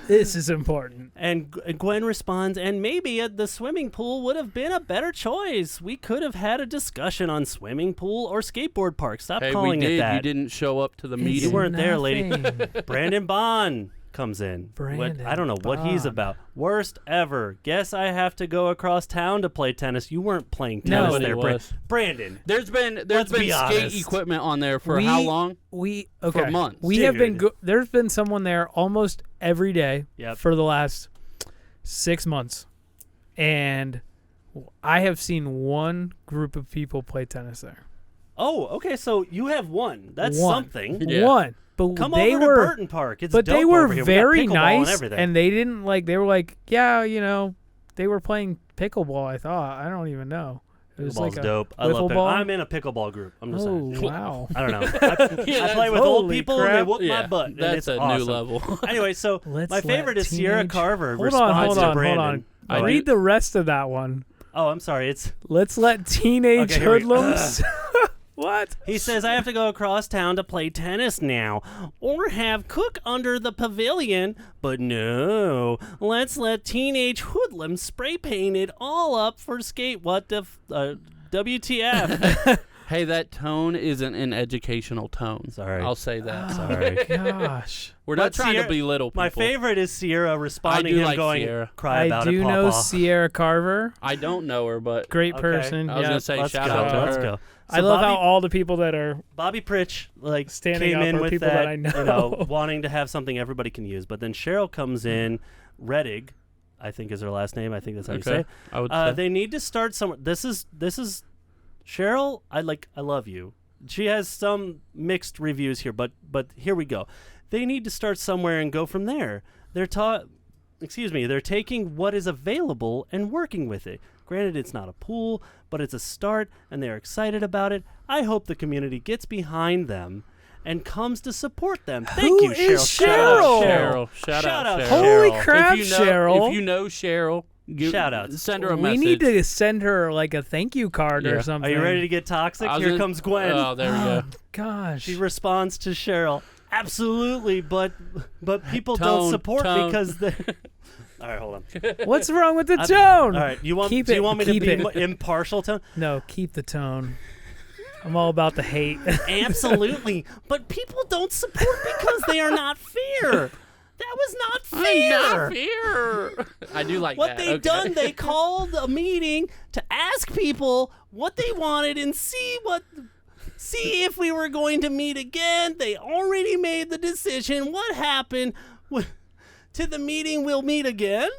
This is important. And Gwen responds, and maybe the swimming pool would have been a better choice. We could have had a discussion on swimming pool or skateboard park. Stop Hey, we calling did. it that. You didn't show up to the It's meeting. You weren't there, lady. nothing. Brandon Bond comes in. Brandon I don't know what he's Bond. about. Worst ever. Guess I have to go across town to play tennis. You weren't playing tennis Nobody there, was. Brandon. There's been Let's be skate honest. equipment on there for how long? We okay. months. We have been. Dude. There's been someone there almost every day Yep. for the last 6 months, and I have seen one group of people play tennis there. Oh, okay. So you have one. That's One. something. Yeah. One, but Come they over were. to Burton Park. It's But dope they were over here. We got very pickleball and nice, everything. and they didn't like. They were like, yeah, they were playing pickleball. I thought. I don't even know. It was Pickleball's like a dope. I love wiffle pickle. ball? I'm in a pickleball group. I'm just Oh saying. wow! I don't know. I Yeah, play with old holy people and they crap. whoop Yeah, my butt. and that's it's a awesome. new level. Anyway, so Let's my favorite let is Sierra teenage- Carver Hold responds on, to Brandon. hold on. I do- Read the rest of that one. Oh, I'm sorry. It's Let's let teenage Okay, here we- hoodlums. What? he says I have to go across town to play tennis now, or have Cook under the pavilion. But no, let's let teenage hoodlums spray paint it all up for skate. What the WTF? Hey, that tone isn't an educational tone. Sorry. I'll say that. Sorry. Gosh. We're not But trying Sierra- to belittle people. My favorite is Sierra responding I do him like going, Sierra. cry I about do it, know Papa. Sierra Carver. I don't know her, but Great Okay. person. I was yeah. going to say Let's shout go. out to Let's her. go. I love how Bobby, all the people that are Bobby Pritch standing came up in are with people that, that I know. wanting to have something everybody can use. But then Cheryl comes in, Reddig, I think is her last name. I think that's how you say it. I would say. They need to start somewhere. This is Cheryl. I love you. She has some mixed reviews here, but here we go. They need to start somewhere and go from there. They're taking what is available and working with it. Granted, it's not a pool, but it's a start, and they're excited about it. I hope the community gets behind them and comes to support them. Thank Who you, is Cheryl. Cheryl? Shout out out Cheryl. Holy Cheryl. crap, if you know, Cheryl. If you know Cheryl, Shout out. Send her a We message. need to send her like a thank you card Yeah. or something. Are you ready to get toxic? I was Here gonna- comes Gwen. Oh, there we go. Gosh. She responds to Cheryl. Absolutely, but people Tone, don't support tone. because they. All right, hold on. What's wrong with the tone? All right, do you want me Keep to it. be impartial tone? No, keep the tone. I'm all about the hate. Absolutely, but people don't support because they are not fair. That was not fair. Not fair. I do like What that. they Okay. done, they called a meeting to ask people what they wanted and see if we were going to meet again. They already made the decision. What happened to the meeting? We'll meet again.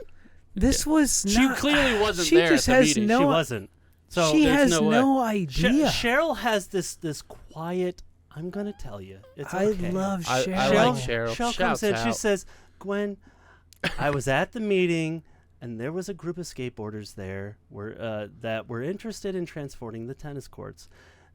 This was She not. clearly wasn't she there just at the has meeting. no. She wasn't. So she there's has no way. no idea. Cheryl has this quiet. I'm gonna tell you. It's okay. I love I Cheryl. like Cheryl. Cheryl comes Shouts in. She out. says, "Gwen, I was at the meeting, and there was a group of skateboarders there that were interested in transporting the tennis courts.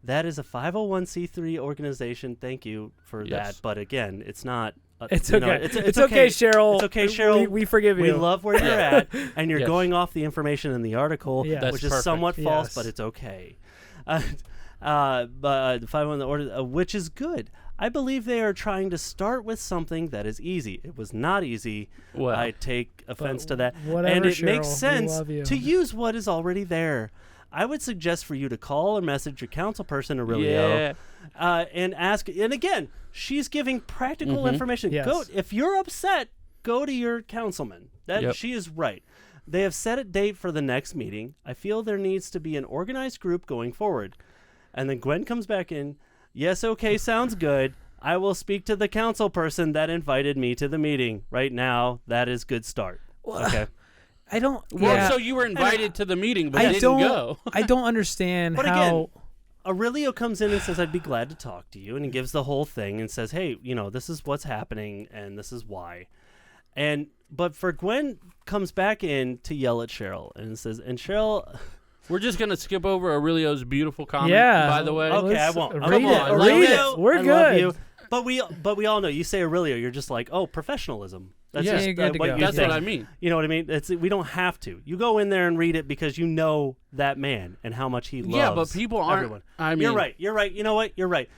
That is a 501c3 organization. Thank you for Yes. that. But again, it's not. It's you okay. know, It's okay, Cheryl. It's okay, Cheryl. We forgive you. We love where you're at, and you're Yes. going off the information in the article, Yeah. That's which is perfect. somewhat false, Yes. but it's okay. But the 501 order, which is good. I believe they are trying to start with something that is easy. It was not easy. Well, I take offense to that. whatever, And it Cheryl, makes we sense love you. to use what is already there. I would suggest for you to call or message your council person, Aurelio, and ask. And again, she's giving practical information. Yes. Go if you're upset, go to your councilman. Yep. She is right. They have set a date for the next meeting. I feel there needs to be an organized group going forward. And then Gwen comes back in. Yes, okay, sounds good. I will speak to the council person that invited me to the meeting. Right now, that is good start. Okay. I don't. Well, yeah, so you were invited to the meeting, but I didn't don't. go. I don't understand But how. again, Aurelio comes in and says, I'd be glad to talk to you. And he gives the whole thing and says, hey, this is what's happening and this is why. But for Gwen comes back in to yell at Cheryl and says, and Cheryl... We're just gonna skip over Aurelio's beautiful comment. Yeah. By the way. Okay, I Let's won't. read Come it. on, Read Aurelio, it. We're I good. love you. But we all know. You say Aurelio, you're just like, oh, professionalism. That's Yeah. just You're good to what go. you That's think. what I mean. You know what I mean? We don't have to. You go in there and read it because you know that man and how much he loves. Yeah, but people aren't. Everyone. I mean, You're right. You're right. You know what? You're right.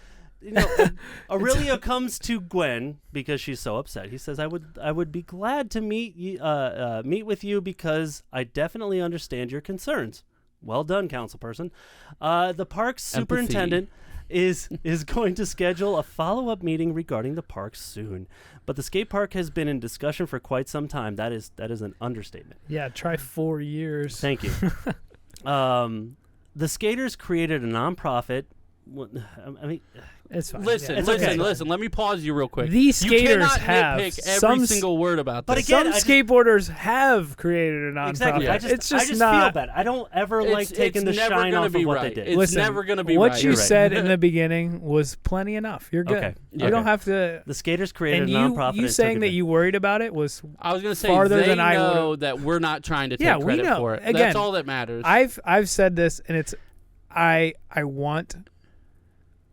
Aurelio comes to Gwen because she's so upset. He says, "I would be glad to meet with you because I definitely understand your concerns." Well done, council person. The park's superintendent is going to schedule a follow-up meeting regarding the park soon. But the skate park has been in discussion for quite some time. That is an understatement. Yeah, try 4 years. Thank you. The skaters created a nonprofit. I mean, It's fine. Listen, yeah. It's listen, okay. listen. Let me pause you real quick. These you skaters cannot have nitpick every some single word about But this. again, Some I just- skateboarders have created a nonprofit. exactly. Yeah. I It's just just feel not. bad. I don't ever like taking the it's never shine gonna off be of what right. they did. It's Listen, never going to be what right. you You're right. said in the beginning was plenty enough. You're good. Okay. You Okay. don't have to. The skaters created And a you, nonprofit. you and saying took that it you worried about it was. I was going to say farther they than I know would've- that we're not trying to take Yeah, we credit know. for it. Again, That's all that matters. I've said this, and it's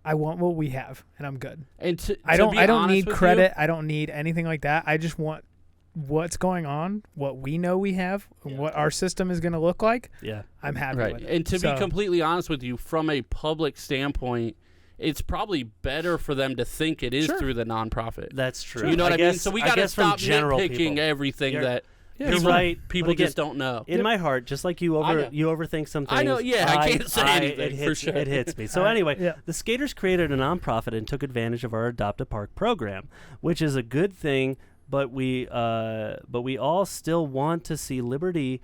I want what we have, and I'm good. and to I to don't be honest need with credit. I don't need anything like that. I just want what's going on, what we know we have, and what our system is going to look like. Yeah. I'm happy right. with it. And to So- be completely honest with you, from a public standpoint, it's probably better for them to think it is Sure. through the nonprofit. That's true. You know what I mean? guess- So we I got to guess from stop general nitpicking people. everything You're- that You're right. People But again, just don't know. in my heart, just like you overthink some things. I know, yeah, I can't say anything, it hits, for sure. It hits me. So anyway, yeah. the skaters created a nonprofit and took advantage of our Adopt a Park program, which is a good thing. But we all still want to see Liberty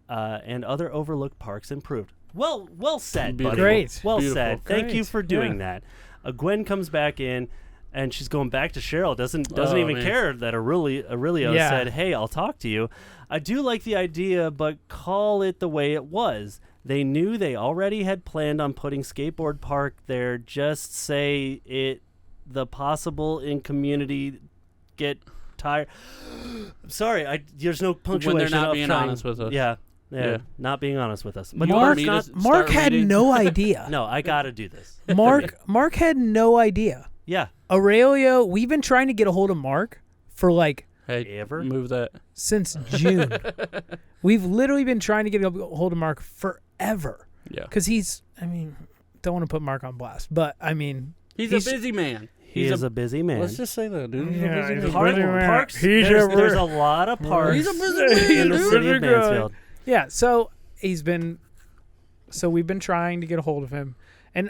and other overlooked parks improved. Well said, buddy. Great. Well Beautiful. said. Thank you Great. for doing Yeah. that. Gwen comes back in, and she's going back to Cheryl. Doesn't Oh, even man. care that Aurelio Yeah. said, "Hey, I'll talk to you." I do like the idea, but call it the way it was. They knew they already had planned on putting skateboard park there. Just say it. The possible in community get tired. Sorry, there's no punctuation. When they're not of being trying- honest with us. Yeah, Yeah. not being honest with us. But Mark, me to not. start Mark had reading? no idea. No, I gotta do this. Mark had no idea. Yeah. Aurelio, we've been trying to get a hold of Mark for like Hey, Ever? move that. since June. We've literally been trying to get a hold of Mark forever. Yeah. Because don't want to put Mark on blast, but He's a busy man. He is a busy man. Let's just say that, dude. He's Yeah, a busy he's man. a busy man. Parks. He's There's a- a lot of parks. He's a busy in man, the dude. city of Pretty good. Mansfield. Yeah, so we've been trying to get a hold of him, and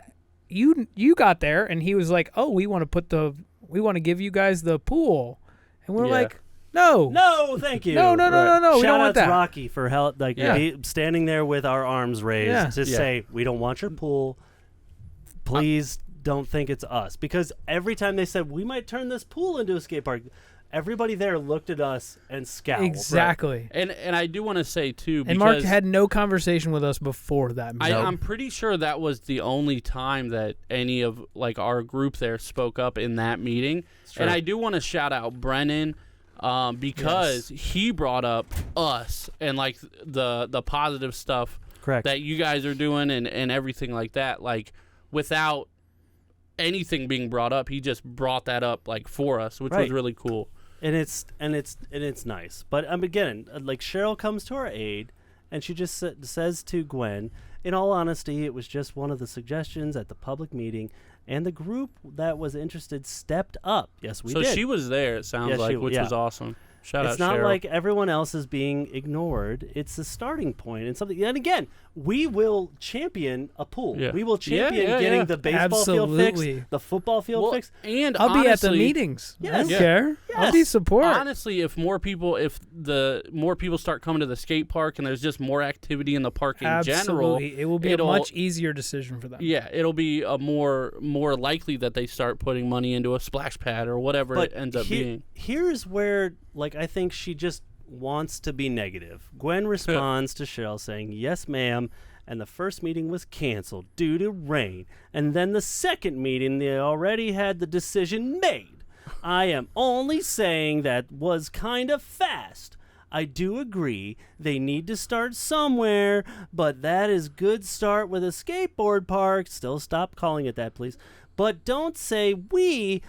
you got there, and he was like, "Oh, we want to give you guys the pool," and we're Yeah. like, "No, No, thank you. no, no, no, no, no, we Shout don't out want to that." Rocky for standing there with our arms raised Yeah. to say, "We don't want your pool. Please don't think it's us." Because every time they said we might turn this pool into a skate park, everybody there looked at us and scowled. Exactly. And I do want to say too, And because Mark had no conversation with us before that. I'm pretty sure that was the only time that any of like our group there spoke up in that meeting. true. And I do want to shout out Brennan because he brought up us and like the positive stuff Correct. that you guys are doing and everything like that. Like without anything being brought up, he just brought that up like for us, which was Right. really cool. and it's nice. But again, like Cheryl comes to our aid, and she just says to Gwen, "In all honesty, it was just one of the suggestions at the public meeting, and the group that was interested stepped up." Yes, we So did. she was there, it sounds Yeah, like, which yeah. was awesome. Shout It's out not Cheryl. like everyone else is being ignored. It's the starting point and something. And again, we will champion a pool. Yeah. We will champion Yeah, getting yeah. the baseball field Absolutely. fixed, the football field Well, fixed. and I'll be at the honestly, meetings. I Yes. don't Yeah. care. I'll be Yes. support. Honestly, if more people start coming to the skate park and there's just more activity in the park in general, Absolutely. It will be a it'll- much easier decision for them. yeah, it'll be a more likely that they start putting money into a splash pad or whatever But it ends up being. here's where, like, I think she just wants to be negative. Gwen responds to Cheryl saying, "Yes, ma'am," and the first meeting was canceled due to rain. And then the second meeting, they already had the decision made. I am only saying that was kind of fast. I do agree they need to start somewhere, but that is good start with a skateboard park. Still stop calling it that, please. But don't say we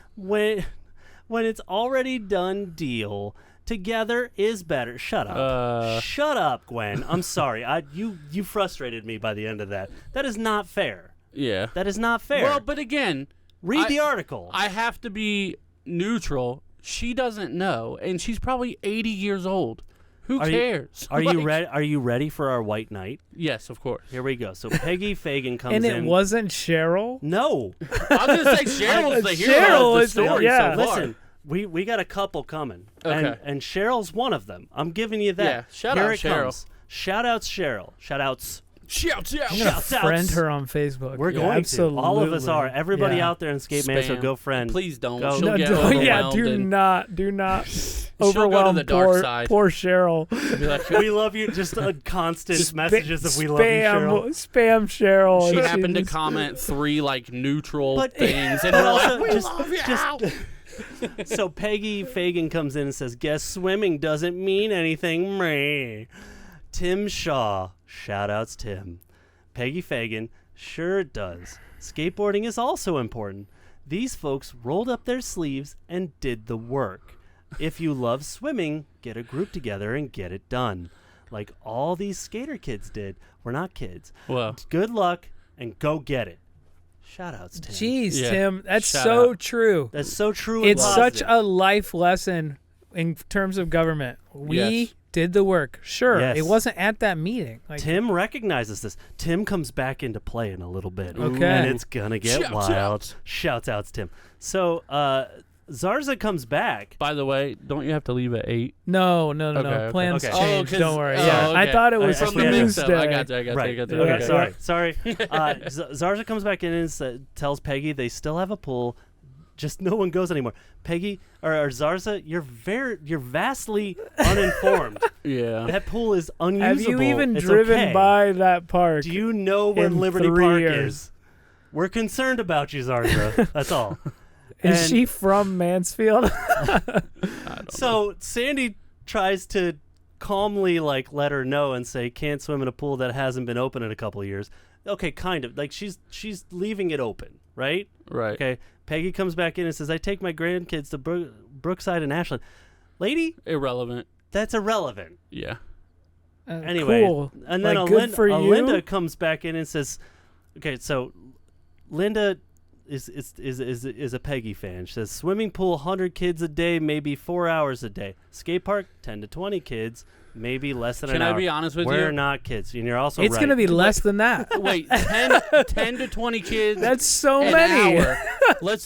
when it's already done deal. Together is better. Shut up. Shut up, Gwen. I'm sorry. You frustrated me by the end of that. That is not fair. Yeah. That is not fair. Well, but again, read the article. I have to be neutral. She doesn't know, and she's probably 80 years old. Who cares? Are you Like- ready? Are you ready for our white knight? Yes, of course. Here we go. So Peggy Fagan comes And in. it wasn't Cheryl. No. I was gonna say Cheryl's the hero Cheryl of the is- story yeah. so far. Listen, we got a couple coming. Okay. And Cheryl's one of them. I'm giving you that. Yeah, shout Here out it Cheryl. Comes. Shout outs Cheryl. Shout outs. Shouts out. I'm gonna Shouts outs. friend her on Facebook. We're Yeah, going absolutely. to. All of us are. Everybody Yeah. out there in Skate Man, so Spam. go friend. Please don't. Go. She'll No, get yeah, overwhelmed do and not go to overwhelm the dark poor, side. poor Cheryl. be like, We love you. Just constant messages of we love you, Cheryl. Spam Cheryl. she and happened to just- comment 3 like neutral But- things, and but we're also like, we just- love you. So Peggy Fagan comes in and says, "Guess swimming doesn't mean anything." Meh. Tim Shaw. Shout outs, Tim. Peggy Fagan. Sure it does. Skateboarding is also important. These folks rolled up their sleeves and did the work. If you love swimming, get a group together and get it done. Like all these skater kids did. We're not kids. Well, Good luck and go get it. Shout outs, Tim. Jeez, Yeah. Tim, that's Shout so out. That's so true. and It's such positive. a life lesson in terms of government. We Yes. did the work. Sure, Yes. it wasn't at that meeting. Like, Tim recognizes this. Tim comes back into play in a little bit. Okay. And it's going to get Shouts wild. out. Shouts outs, Tim. So Zarza comes back. By the way, don't you have to leave at 8? no. Okay. Plans Okay. change. 'Cause- Don't worry. oh, Yeah, I okay. thought it was From the mix-up. Tuesday. I got you. Right. I got you. Okay, Okay. sorry. Zarza comes back in and tells Peggy they still have a pool. Just no one goes anymore. Peggy or Zarza, you're vastly uninformed. Yeah. That pool is unusable. Have you even It's driven okay. by that park? Do you know where in Liberty 3 Park years? is? We're concerned about you, Zarza. That's all. Is And she from Mansfield? I don't so Sandy tries to calmly let her know and say can't swim in a pool that hasn't been open in a couple of years. Okay, kind of. She's leaving it open, right? know. Right. Okay. Peggy comes back in and says, I take my grandkids to Brookside and Ashland. Lady, Irrelevant. that's irrelevant. Yeah. Anyway, Cool. and then Good for you. Linda comes back in and says, okay, so Linda is a Peggy fan. She says, swimming pool, 100 kids a day, maybe 4 hours a day. Skate park, 10 to 20 kids, maybe less than Can an I hour. be honest with We're you? not kids. And you're also It's right. going to be less than that. Wait, 10 to 20 kids. That's so an many. hour. Let's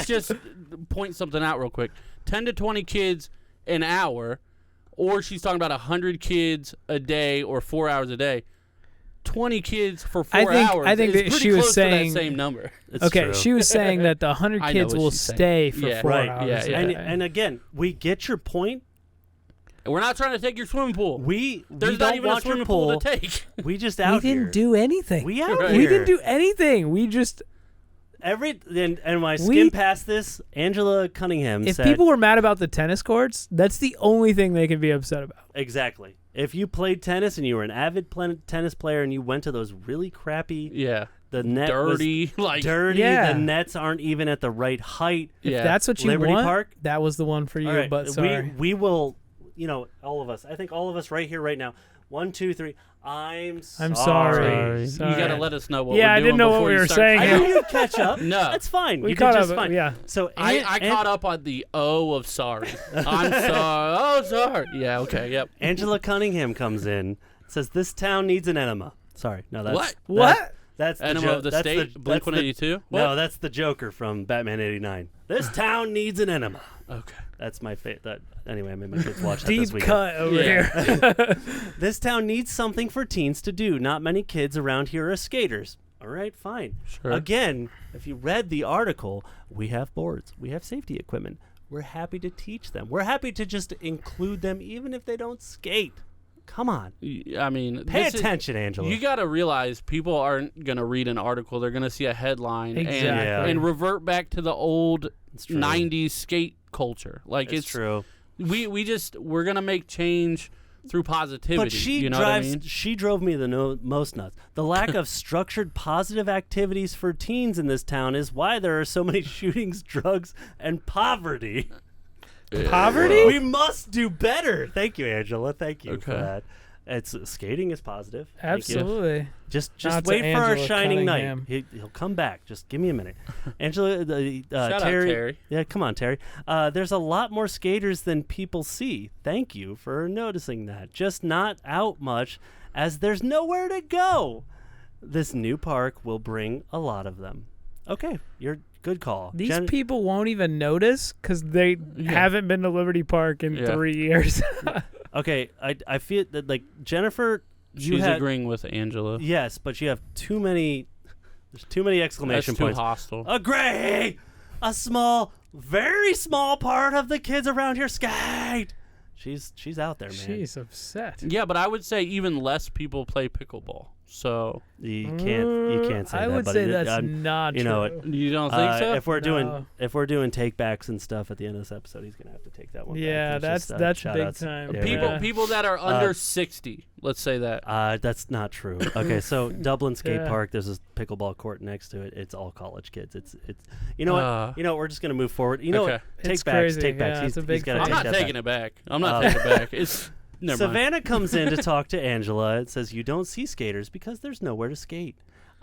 just point something out real quick. 10 to 20 kids an hour, or she's talking about 100 kids a day or 4 hours a day. 20 kids for 4 hours. I think is that pretty she was close saying to that same number. It's Okay, true. she was saying that the 100 I know kids what will she's saying. stay for Yeah. 4 Right, hours. yeah, a yeah. day. And again, we get your point. We're not trying to take your swimming pool. We There's don't not even a want your swimming pool. pool to take. We just We out here. didn't do anything. We out Right. here. We didn't do anything. We just And when I We- skimmed past this, Angela Cunningham if said people were mad about the tennis courts, that's the only thing they can be upset about. exactly. If you played tennis and you were an avid tennis player and you went to those really crappy, Yeah. the net Dirty. was Like, dirty. Yeah. The nets aren't even at the right height. If yeah. that's what you Liberty want, Park? that was the one for you. All right, But sorry, we will. All of us. I think all of us right here, right now. 1, 2, 3. I'm sorry. You got to let us know what Yeah, we're I doing didn't know what before we you were start. saying. I knew you'd catch up. No. That's fine. we you caught did up. just fine. Yeah, So I caught up on the O of sorry. I'm sorry. Oh, sorry. Yeah, okay, yep. Angela Cunningham comes in, says this town needs an enema. Sorry, no, that's What? That's the Enema of the that's State? the- Blink that's the- 182? No, What? that's the Joker from Batman '89. This town needs an enema. Okay. That's my favorite. Anyway, I made my kids watch that deep this weekend. cut over Yeah. here. This town needs something for teens to do. Not many kids around here are skaters. All right, fine. Sure. Again, if you read the article, we have boards, we have safety equipment. We're happy to teach them. We're happy to just include them, even if they don't skate. Come on, I mean, pay this is- attention, Angela. You got to realize people aren't going to read an article. They're going to see a headline Exactly. Yeah. and revert back to the old It's true. 90s skate culture. Like It's true. we're going to make change through positivity. But she you know drives. what I mean? She drove me the most nuts. The lack of structured positive activities for teens in this town is why there are so many shootings, drugs, and poverty. Poverty? We must do better. Thank you, Angela. Thank you for Okay. that. It's skating is positive. Thank you. Absolutely. Just Not to wait for our Angela shining Cunningham. night. He'll come back. Just give me a minute. Angela, Shout out, Terry. Terry. Yeah, come on, Terry. There's a lot more skaters than people see. Thank you for noticing that. Just not out much, as there's nowhere to go. This new park will bring a lot of them. Okay, you're good call. These people won't even notice because they haven't been to Liberty Park in Yeah. 3 years. Okay, I feel that Jennifer. You She's had, agreeing with Angela. Yes, but you have too many. There's too many exclamation That's too points. hostile. Agree. A small, very small part of the kids around here skate. She's out there, man. She's upset. Yeah, but I would say even less people play pickleball. So You can't say I that. would but say it- that's I'm- not you know true. you don't think so? If we're No. doing take backs and stuff at the end of this episode, he's gonna have to take that one. Yeah, back. It's that's just, big shout-outs. time. Yeah, people yeah. people that are under 60, let's say that. That's not true. Okay, so Dublin Skate Yeah. Park, there's a pickleball court next to it. It's all college kids. It's you know what? You know what? We're just gonna move forward. You know Okay. what? It's Take backs. crazy. Take backs. Yeah, it's a He's big gotta I'm take not that taking back. it back. I'm not taking it back. It's never mind. Savannah comes in to talk to Angela. It says, you don't see skaters because there's nowhere to skate.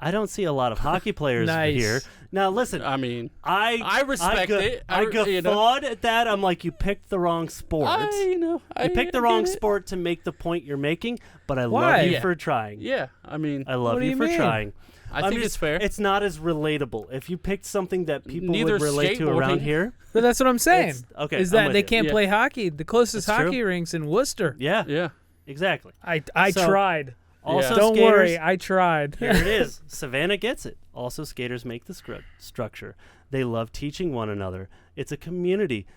I don't see a lot of hockey players Nice. here. Now, listen. I mean, I respect it. I guffawed at that. I'm like, you picked the wrong sport. you picked the wrong sport to make the point you're making, but I Why? love you Yeah. for trying. Yeah, I mean, I love What do you you for mean? trying. I think it's fair. It's not as relatable. If you picked something that people Neither would relate to around skateboarding. here, But that's what I'm saying. okay, Is I'm that with they you. can't Yeah. play hockey? The closest That's true. hockey rink's in Worcester. yeah, yeah. exactly. I So- tried. Also, Don't skaters, worry, I tried. Here it is. Savannah gets it. Also, skaters make the structure. They love teaching one another. It's a community.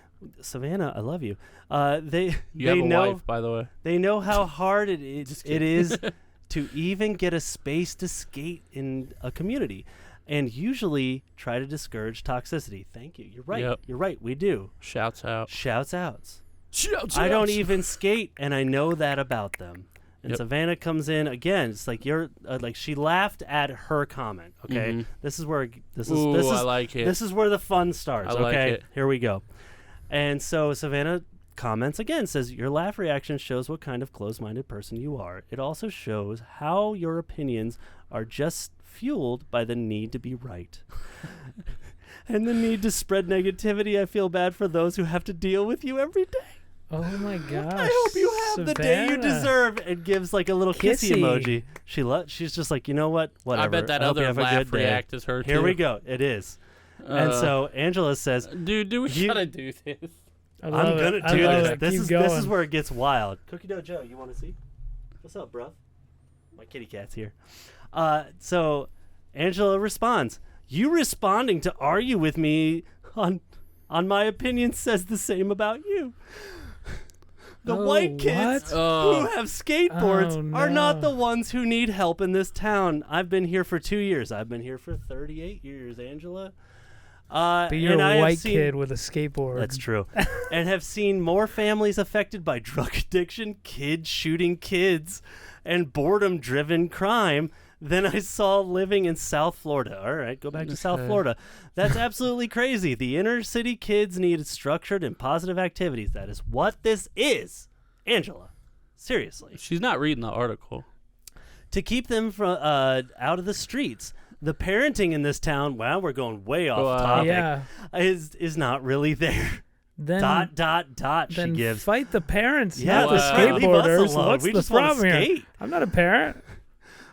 Savannah, I love you. You They have a know wife, by the way. they know how hard it is. Just It kidding. is to even get a space to skate in a community, and usually try to discourage toxicity. Thank you. You're right. Yep. You're right. We do. Shouts out. Shouts outs. Shouts I don't even skate, and I know that about them. And Yep. Savannah comes in again. It's like you're like she laughed at her comment. Okay, Mhm. this is where Ooh, this is I like it. this is where the fun starts. I like Okay, it. here we go. And so Savannah comments again, says your laugh reaction shows what kind of closed-minded person you are. It also shows how your opinions are just fueled by the need to be right. And the need to spread negativity. I feel bad for those who have to deal with you every day. Oh my gosh. I hope you have the day you Savannah. deserve. And gives like a little kissy Kissy. emoji. She's just like, you know what? Whatever. I bet that hope you other have a laugh good day." react is her Here too. we go. It is. And so Angela says, Dude, do we You- gotta do this? I I'm love gonna it. I do love this. it. This Keep is going. where it gets wild. Cookie Dough Joe, you want to see? What's up, bro? My kitty cat's here. So Angela responds, "You responding to argue with me on my opinion says the same about you." The Oh, white kids what? Oh. who have skateboards Oh, are not no. the ones who need help in this town. I've been here for 2 years. I've been here for 38 years, Angela. But you're and I a have white seen- kid with a skateboard. That's true. And have seen more families affected by drug addiction, kids shooting kids, and boredom-driven crime than I saw living in South Florida. All right, go back to South Okay. Florida. That's absolutely crazy. The inner city kids need structured and positive activities. That is what this is, Angela. Seriously. She's not reading the article. To keep them from out of the streets. The parenting in this town, wow, we're going way off Wow. topic, Yeah. is not really there. Then She then gives. fight the parents, Yeah, not the that's right. Leave us skateboarders. alone. What's We the just wanna problem here? skate. I'm not a parent.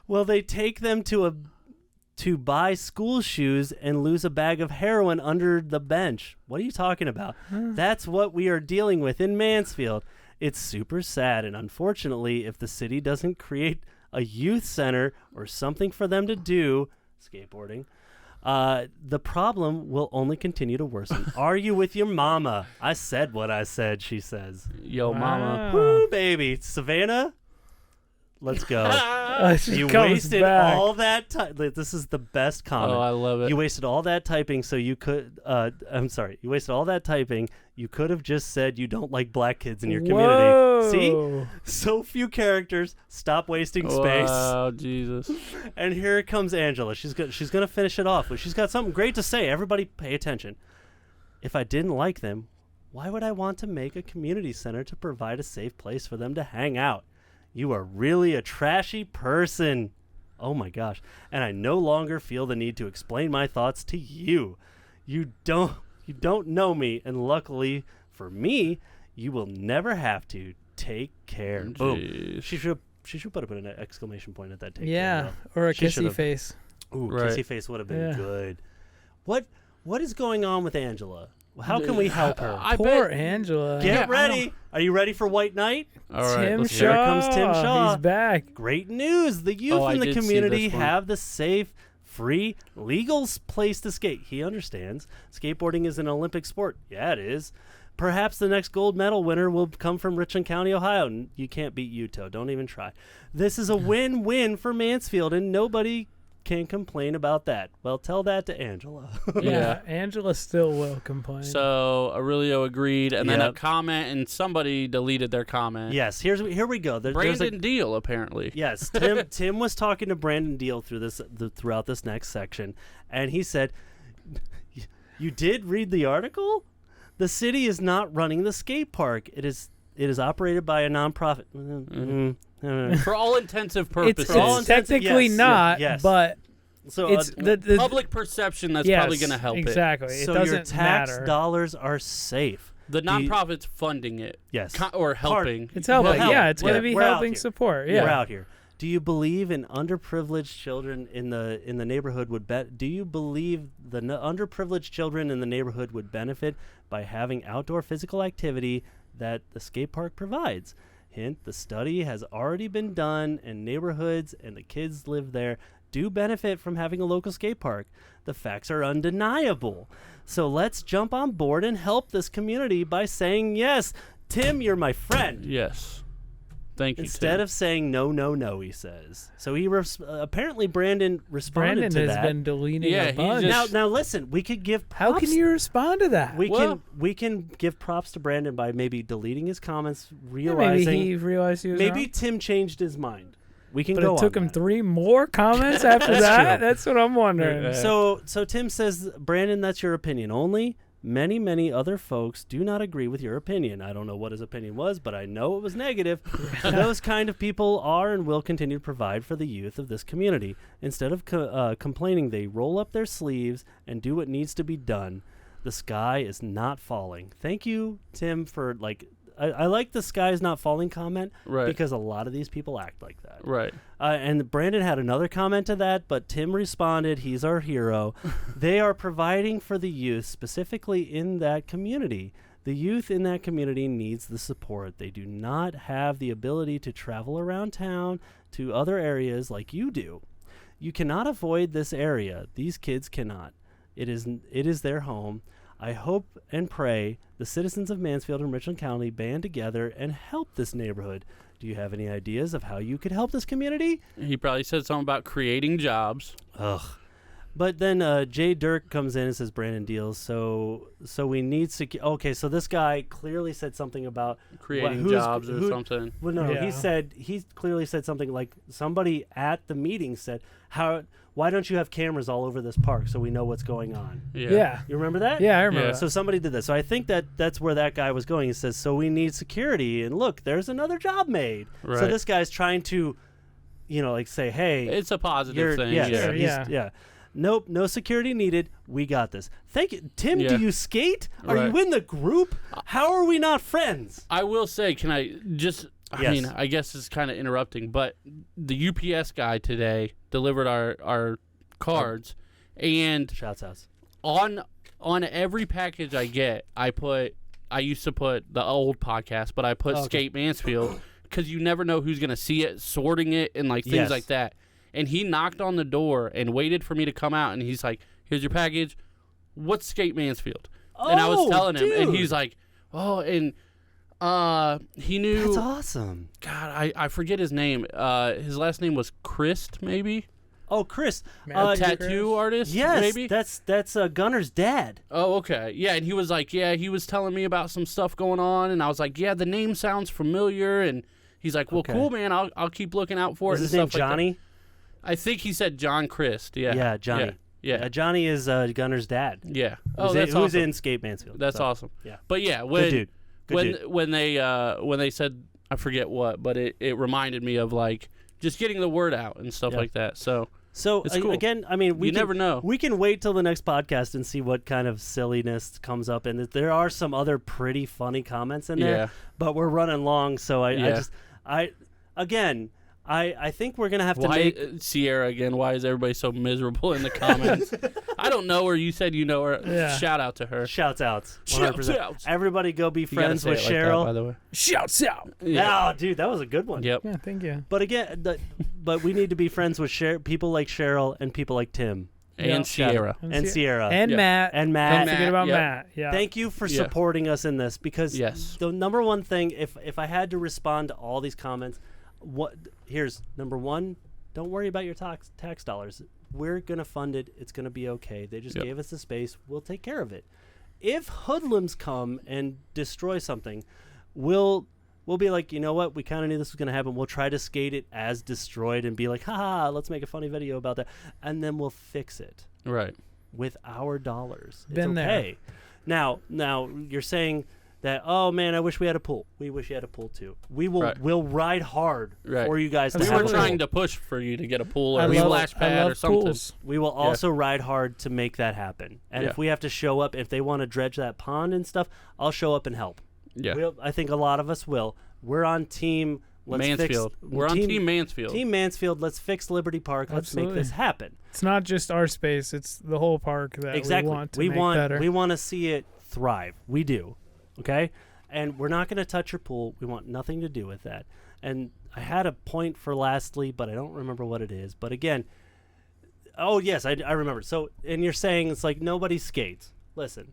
Well, they take them to buy school shoes and lose a bag of heroin under the bench. What are you talking about? That's what we are dealing with in Mansfield. It's super sad, and unfortunately, if the city doesn't create a youth center or something for them to do, skateboarding, the problem will only continue to worsen. Are you with your mama? I said what I said, she says. Yo, mama. Wow. Woo, baby. Savannah, let's go. She You comes wasted back. all that time. This is the best comment. Oh, I love it. You wasted all that typing so you could. I'm sorry. You wasted all that typing. You could have just said you don't like black kids in your community. See? Whoa. So few characters. Stop wasting space. Wow, Jesus. And here comes Angela. She's gonna finish it off. She's got something great to say. Everybody, pay attention. If I didn't like them, why would I want to make a community center to provide a safe place for them to hang out? You are really a trashy person. Oh my gosh. And I no longer feel the need to explain my thoughts to you. You don't know me, and luckily for me, you will never have to. Take care. Boom. Jeez. She should put up an exclamation point at that take Yeah, care. or a She kissy should've- face. Ooh, Right. kissy face would have been Yeah. good. What is going on with Angela? How can we help her? I Poor bet. Angela. Get Yeah, I ready. Are you ready for White Knight? All right, Tim let's Shaw. hear it. Here comes Tim Shaw. He's back. Great news. The youth Oh, I in the did see community this one. have the safe, free, legal place to skate. He understands. Skateboarding is an Olympic sport. Yeah, it is. Perhaps the next gold medal winner will come from Richland County, Ohio. You can't beat Utah. Don't even try. This is a win-win for Mansfield, and nobody can complain about that. Well, tell that to Angela. Yeah, Angela still will complain. So Aurelio agreed, and then a Yep. comment, and somebody deleted their comment. Yes, here we go. There's Brandon Deal, apparently. Yes, Tim was talking to Brandon Deal throughout this next section, and he said, "You did read the article? The city is not running the skate park. It is operated by a nonprofit." For all intensive purposes. all It's intents- technically yes, not, yes. but So It's the Public perception that's yes, probably going to help exactly. it. It so doesn't your tax matter. dollars are safe. The nonprofit's funding it. Yes. Or helping. It's helping. help. Yeah, it's going to be We're out helping here. support. We're Yeah. out here. Do you believe in underprivileged children in the neighborhood would do you believe the underprivileged children in the neighborhood would benefit by having outdoor physical activity that the skate park provides? Hint, the study has already been done, and neighborhoods and the kids live there do benefit from having a local skate park. The facts are undeniable. So let's jump on board and help this community by saying yes. Tim, you're my friend. Yes. Thank you, Instead Tim. of saying no, no, no, he says. So he apparently Brandon responded Brandon to has that. been deleting Yeah, a he bunch. just- Now listen, we could give props. How can you respond to that? We can give props to Brandon by maybe deleting his comments, Yeah, realizing maybe he realized he was maybe wrong. Tim changed his mind. We can But go it took on him that. 3 more comments after That's that? true. That's what I'm wondering. Yeah. So Tim says, Brandon, that's your opinion only. Many other folks do not agree with your opinion. I don't know what his opinion was, but I know it was negative. Those kind of people are and will continue to provide for the youth of this community. Instead of complaining, they roll up their sleeves and do what needs to be done. The sky is not falling. Thank you, Tim, for I like the sky is not falling comment Right. because a lot of these people act like that. Right. And Brandon had another comment to that, but Tim responded, he's our hero. They are providing for the youth, specifically in that community. The youth in that community needs the support. They do not have the ability to travel around town to other areas like you do. You cannot avoid this area. These kids cannot. It is their home. I hope and pray the citizens of Mansfield and Richland County band together and help this neighborhood. Do you have any ideas of how you could help this community? He probably said something about creating jobs. Ugh. But then Jay Dirk comes in and says Brandon deals. So we need okay, so this guy clearly said something about Creating jobs or something. Well, no, Yeah. he clearly said something like somebody at the meeting said, why don't you have cameras all over this park so we know what's going on? Yeah. You remember that? Yeah, I remember. Yeah. that. So somebody did that. So I think that's where that guy was going. He says, so we need security. And look, there's another job made. So Right. this guy's trying to, say, hey. It's a positive thing. Yes, Yeah. Sure, he's- yeah. Nope, no security needed. We got this. Thank you. Tim, Yeah. do you skate? Are Right. you in the group? How are we not friends? I will say, can I just... I Yes. mean, I guess it's kind of interrupting, but the UPS guy today delivered our cards, and Shouts out. on every package I get, I used to put the old podcast, but I put Okay. Skate Mansfield because you never know who's gonna see it, sorting it, and things Yes. like that. And he knocked on the door and waited for me to come out, and he's like, "Here's your package. What's Skate Mansfield?" And I was telling him, and dude. he's like, "Oh," and he knew. That's awesome. God, I forget his name. His last name was Christ, maybe. Oh, Chris. Matt Tattoo artist, Yes, maybe. that's Gunner's dad. Oh, okay. Yeah, and he was like, yeah, he was telling me about some stuff going on, and I was like, yeah, the name sounds familiar, and he's like, well, Okay. cool, man, I'll keep looking out for Is it. his and name stuff like that. Johnny? I think he said John Christ. Yeah. Yeah, Johnny. Yeah. Johnny is Gunner's dad. Yeah. Oh, Who's that's who's awesome. in Skate Mansfield. That's So, awesome. yeah. But yeah, Good dude. Good dude. when they said, I forget what, but it reminded me of like just getting the word out and stuff Yeah. like that. So So It's cool. again, I mean, You never know. We can wait till the next podcast and see what kind of silliness comes up, and there are some other pretty funny comments in there. Yeah. But we're running long, so Yeah. I think we're gonna have to why make. Sierra again? Why is everybody so miserable in the comments? I don't know her. You said you know her. Yeah. Shout out to her. Shouts outs. Shouts 100%. outs. Everybody go be You gotta friends say with it like that, Cheryl. by the way. Shouts out. Oh, dude, that was a good one. Yep. Yeah, thank you. But again, but we need to be friends with people like Cheryl and people like Tim And Sierra. and Sierra And Yeah. Matt. and Don't Matt. forget about Yep. Matt. Yeah. Thank you for Yeah. supporting us in this, because Yes. the number one thing, if I had to respond to all these comments, here's number one: don't worry about your tax dollars. We're gonna fund it. It's gonna be okay. They just Yep. gave us the space. We'll take care of it. If hoodlums come and destroy something, we'll be like, you know what? We kind of knew this was gonna happen. We'll try to skate it as destroyed and be like, haha, let's make a funny video about that, and then we'll fix it Right. with our dollars. Been it's there. okay. Now you're saying that, oh man, I wish we had a pool. We wish you had a pool too. We'll ride hard Right. for you guys to We have were a trying pool. to push for you to get a pool or I a love- splash I pad love or something. pools. We will also ride hard to make that happen. And Yeah. if we have to show up, if they want to dredge that pond and stuff, I'll show up and help. Yeah. I think a lot of us will. We're on team. Mansfield. We're on Team Mansfield. Team Mansfield. Let's fix Liberty Park. Let's make this happen. It's not just our space; it's the whole park that Exactly. we want to make better. We want to see it thrive. We do. Okay? And we're not going to touch your pool. We want nothing to do with that. And I had a point for lastly, but I don't remember what it is. But again, oh yes, I remember. So, and you're saying it's like nobody skates. Listen,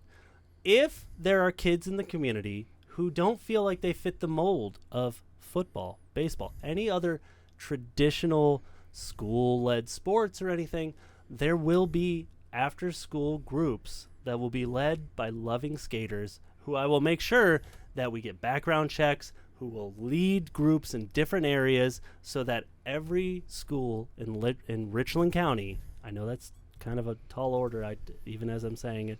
if there are kids in the community who don't feel like they fit the mold of football, baseball, any other traditional school-led sports or anything, there will be after-school groups that will be led by loving skaters who I will make sure that we get background checks, who will lead groups in different areas so that every school in Richland County, I know that's kind of a tall order, even as I'm saying it,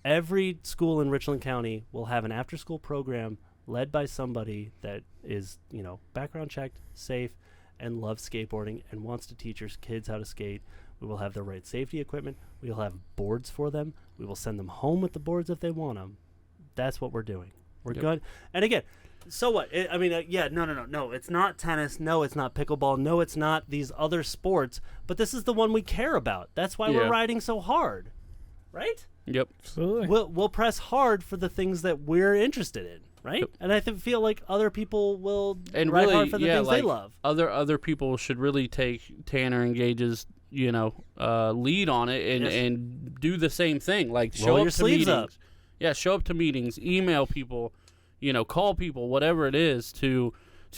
every school in Richland County will have an after-school program led by somebody that is, background checked, safe, and loves skateboarding and wants to teach your kids how to skate. We will have the right safety equipment. We will have boards for them. We will send them home with the boards if they want them. That's what we're doing. We're good. And again, so what? No. It's not tennis. No, it's not pickleball. No, it's not these other sports. But this is the one we care about. That's why we're riding so hard, right? Yep. Absolutely. We'll press hard for the things that we're interested in, right? Yep. And I feel like other people will And ride really, hard for the things like they love. Other people should really take Tanner and Gage's, lead on it and do the same thing. Like Roll show your up to sleeves meetings. up. Yeah, show up to meetings, email people, call people, whatever it is, to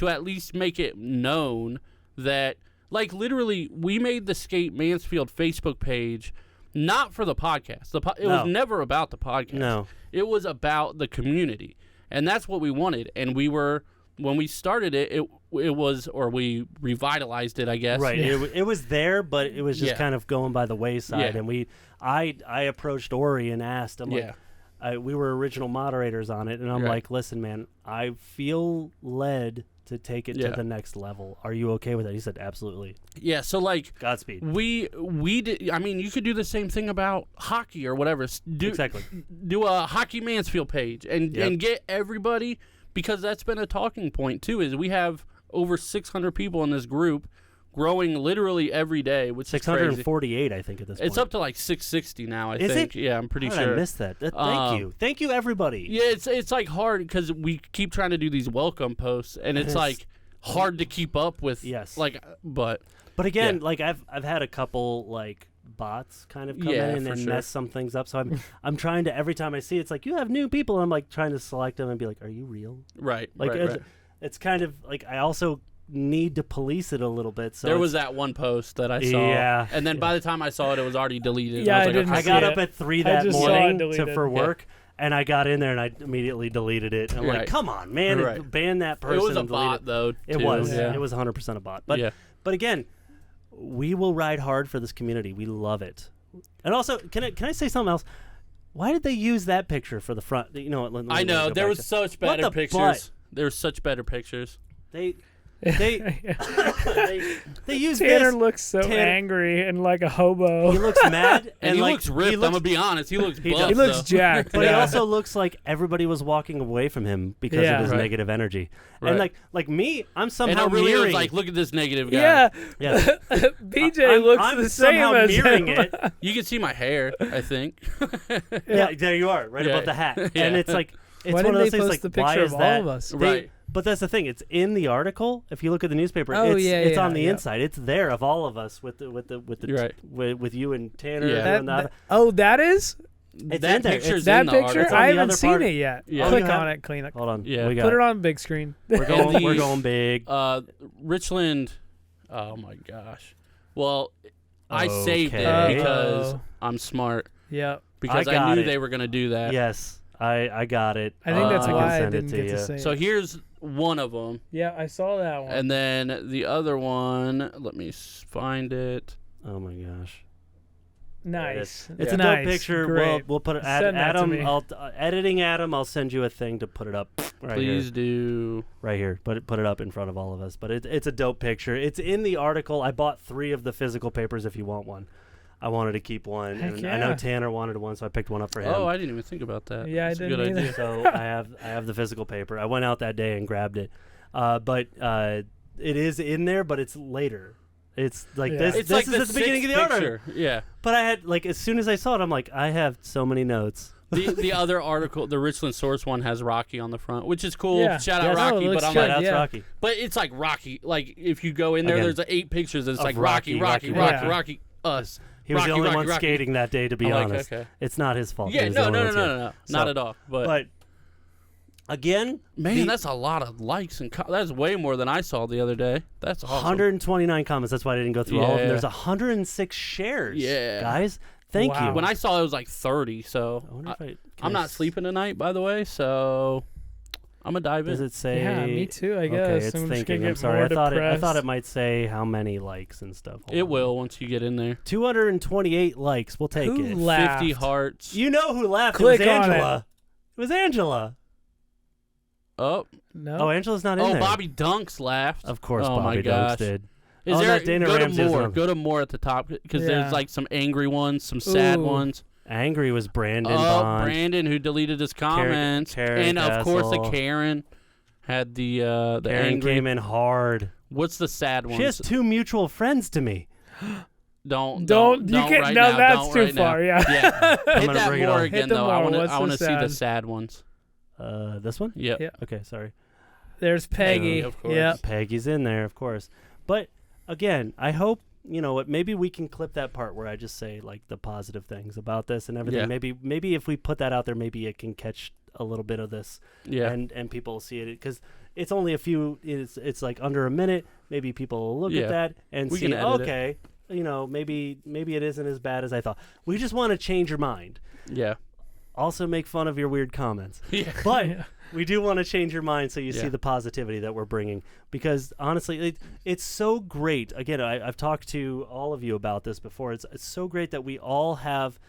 at least make it known that, like, literally, we made the Skate Mansfield Facebook page not for the podcast. It was never about the podcast. No. It was about the community, and that's what we wanted. And when we started it, it was, or we revitalized it, I guess. Right. Yeah. It was there, but it was just kind of going by the wayside. Yeah. And I approached Ori and asked him, we were original moderators on it, and I'm like, listen, man, I feel led to take it to the next level. Are you okay with that? He said, absolutely. Yeah, so, like, Godspeed. we did. I mean, you could do the same thing about hockey or whatever. Exactly. Do a Hockey Mansfield page and get everybody, because that's been a talking point too. Is we have over 600 people in this group, growing literally every day, which is 648, I think, at this point. It's up to like 660 now. I Is think. it? Yeah, I'm pretty How sure. did I missed that. Thank you, everybody. Yeah, it's like hard because we keep trying to do these welcome posts, and it's like hard to keep up with. Yes. But again, like I've had a couple like bots kind of come in and mess some things up. So I'm trying to, every time I see it's like, you have new people, I'm like trying to select them and be like, are you real? Right. Like right. it's kind of like I also need to police it a little bit. So there was that one post that I saw, and then by the time I saw it, it was already deleted. Yeah, and I was like, I got up at 3 that morning for work, and I got in there and I immediately deleted it. And I'm like, come on, man, ban that person. It was a and delete bot, it. though. It too. was. Yeah. It was 100% a bot. But again, we will ride hard for this community. We love it. And also, can I say something else? Why did they use that picture for the front? I know there was such better pictures. There were such better pictures. They use Tanner this. looks so angry and like a hobo. He looks mad and he looks ripped. I'm gonna be honest. He looks buff, he looks jacked. But he also looks like everybody was walking away from him because of his negative energy. Right. And like me, I'm somehow and I really mirroring. was like, look at this negative guy. Yeah. BJ looks the same somehow as mirroring him. it. You can see my hair, I think. Yeah, there you are, right above the hat. Yeah. And it's like, it's why one of didn't those they things post like, the why picture is of that? all of us? Right. But that's the thing. It's in the article. If you look at the newspaper, Oh, it's on the inside. It's there of all of us with you and Tanner. Yeah. That is? It's that in there. picture's That in the picture? article. I the haven't other seen part. it yet. Yeah. Click Oh, you on have- it, clean it. Hold on. Yeah. We got Put it it. on big screen. We're going big. Richland. Oh my gosh. Well, I saved it because I'm smart. Yeah. Because I knew they were gonna do that. Yes, I got it. I think that's I can why I send it didn't to get you. to say So it. here's one of them, Yeah, I saw that one. and then the other one. Let me find it. Oh my gosh. Nice. It's a nice. dope picture. Great. We'll put it. Send that to Adam, me. editing Adam. I'll send you a thing to put it up. Right Please here. do. Right here. Put it up in front of all of us. But it's a dope picture. It's in the article. I bought 3 of the physical papers. If you want one, I wanted to keep one. Heck And yeah. I know Tanner wanted one, so I picked one up for him. Oh, I didn't even think about that. Yeah, I That's a didn't good either. idea. So I have the physical paper. I went out that day and grabbed it. But it is in there, but it's later. It's like Yeah. this. It's this like is at the beginning of the article. picture. Yeah. But I had as soon as I saw it, I'm like, I have so many notes. The other article, the Richland Source one, has Rocky on the front, which is cool. Yeah. Shout Yes. out Rocky, Oh, it but looks I'm good. like, That's yeah. Rocky. but it's like Rocky. Like if you go in there, Again. there's 8 pictures. It's Of like Rocky, Rocky, Rocky, Rocky, us. He was Rocky, the only Rocky, one Rocky. skating that day, to be I'm like, honest. okay. It's not his fault. He Yeah, was the no, only no, one no, skating. no, So- not at all. But again, man, that's a lot of likes and that's way more than I saw the other day. That's awesome. 129 comments. That's why I didn't go through all of them. Yeah. There's 106 shares. Yeah. Guys, thank Wow. you. When I saw it was like 30. So I wonder if can I'm I not sleeping tonight, by the way. So I'm gonna dive Does in. it say? Yeah, me too, I guess. Okay, it's I'm just thinking. gonna I'm get sorry. more I thought depressed. it might say how many likes and stuff. Hold It on. will once you get in there. 228 likes. We'll take Who it. laughed? 50 hearts. You know who laughed? Click it was on it. Angela. It was Angela. Oh, No. Oh, Angela's not in there. Bobby Dunks laughed. Of course, Oh my Bobby gosh. Dunks did. Is Oh, there that Dana go Ramsey to is more? on. Go to more at the top because Yeah. there's like some angry ones, some sad Ooh. ones. Angry was Brandon Oh, Bond. Brandon who deleted his comments, Karen and of course the Castle. Karen had the Aaron angry. came in hard. What's the sad ones? She has 2 mutual friends to me. Don't You can't. right No, now, that's don't too right now. far. Yeah. Yeah, hit gonna that bring it more on. again Hit them though. I more. want to. What's I the want to see the sad? sad ones. This one? Yep. Yeah. Okay, sorry. There's Peggy. Of course. Yeah. Peggy's in there, of course. But again, I hope what. Maybe we can clip that part where I just say like the positive things about this and everything. Yeah. Maybe if we put that out there, maybe it can catch a little bit of this. Yeah. And people see it because it's only a few. It's like under a minute. Maybe people will look Yeah. at that and We see. can edit it. Okay, maybe it isn't as bad as I thought. We just want to change your mind. Yeah. Also, make fun of your weird comments. Yeah. But Yeah. we do want to change your mind so you see Yeah. the positivity that we're bringing. Because honestly, it's so great. Again, I've talked to all of you about this before. It's so great that we all have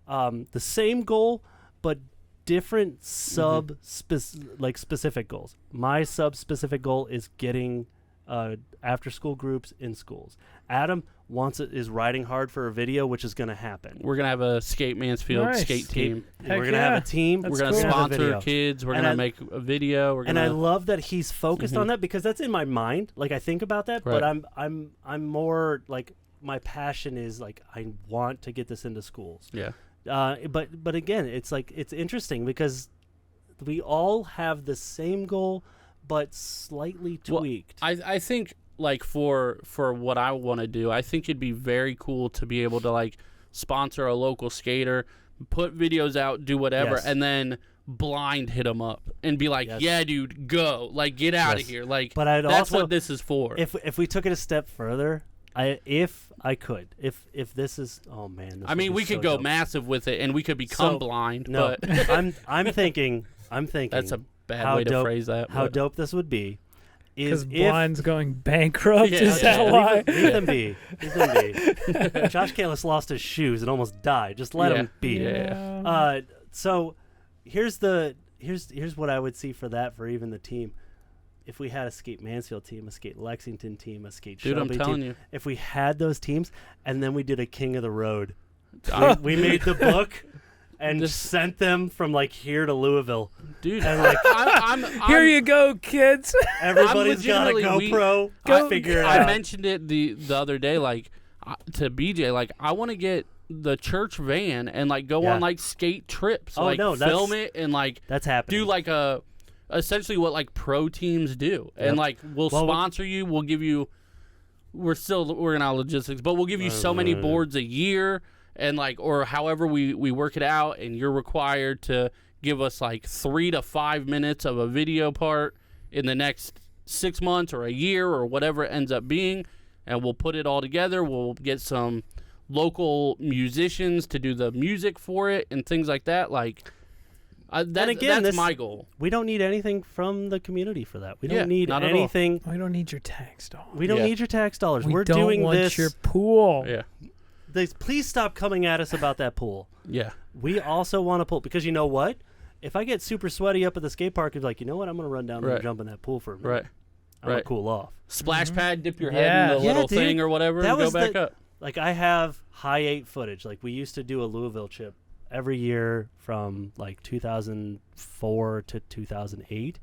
the same goal, but different specific goals. My specific goal is getting after school groups in schools. Adam is riding hard for a video, which is going to happen. We're gonna have a Skate Mansfield Nice. skate team. Heck We're going to have yeah. a team. That's We're gonna cool. Have a sponsor video. kids. We're And gonna I- make a video. We're And gonna. I love that he's focused on Mhm. that because that's in my mind. Like I think about that, but Right. I'm more like my passion is like I want to get this into schools. Yeah. But again, it's like it's interesting because we all have the same goal, but slightly Well, tweaked. I think like for what I want to do, I think it'd be very cool to be able to like sponsor a local skater, put videos out, do whatever, Yes. and then blind hit them up and be like, Yes. yeah, dude, go, like get out Yes. of here, like. But I'd that's also what this is for. if we took it a step further, if I could, if this is oh man, this I mean, would we be could so go dope. massive with it, and we could become So, blind. No, but I'm thinking that's a bad how way to dope- phrase that. how but- dope this would be. Because Is if Blind's going bankrupt. Yeah, Is yeah. that why? Leave them be. Leave them be. Josh Kalis lost his shoes and almost died. Just let Yeah. him be. Yeah. So here's what I would see for that for even the team. If we had a Skate Mansfield team, a Skate Lexington team, a Skate Dude, I'm Shelby telling team, you. if we had those teams and then we did a King of the Road, I- we made the book and Just- sent them from like here to Louisville. dude, And like I'm Here you go, kids. everybody's got a legitimately- GoPro. Go- Figure it I out. mentioned it the other day, like to BJ, like I want to get the church van and like go Yeah. on like skate trips, Oh, like no, that's- film it and like That's happening. do like essentially what like pro teams do, Yep. and like we'll Well, sponsor you, we'll give you. We're still working out logistics, but we'll give you so many boards a year, and like or however we work it out, and you're required to give us like 3 to 5 minutes of a video part in the next 6 months or a year or whatever it ends up being, and we'll put it all together. We'll get some local musicians to do the music for it and things like that. Like that's this- my goal. We don't need anything from the community for that. We don't Yeah, need not at all. anything. We don't need your tax dollars. We don't Yeah. need your tax dollars. We We're don't doing want this. your pool. Yeah. please stop coming at us about that pool. Yeah. We also want a pool because you know what? If I get super sweaty up at the skate park, it's like, you know what? I'm going to run down Right. and jump in that pool for a minute. Right. I'm going to cool off. Splash pad, dip your Yeah. head in the Yeah, little dude. thing or whatever, That and go was back the- up. Like I have high 8 footage. Like we used to do a Louisville trip every year from like 2004 to 2008.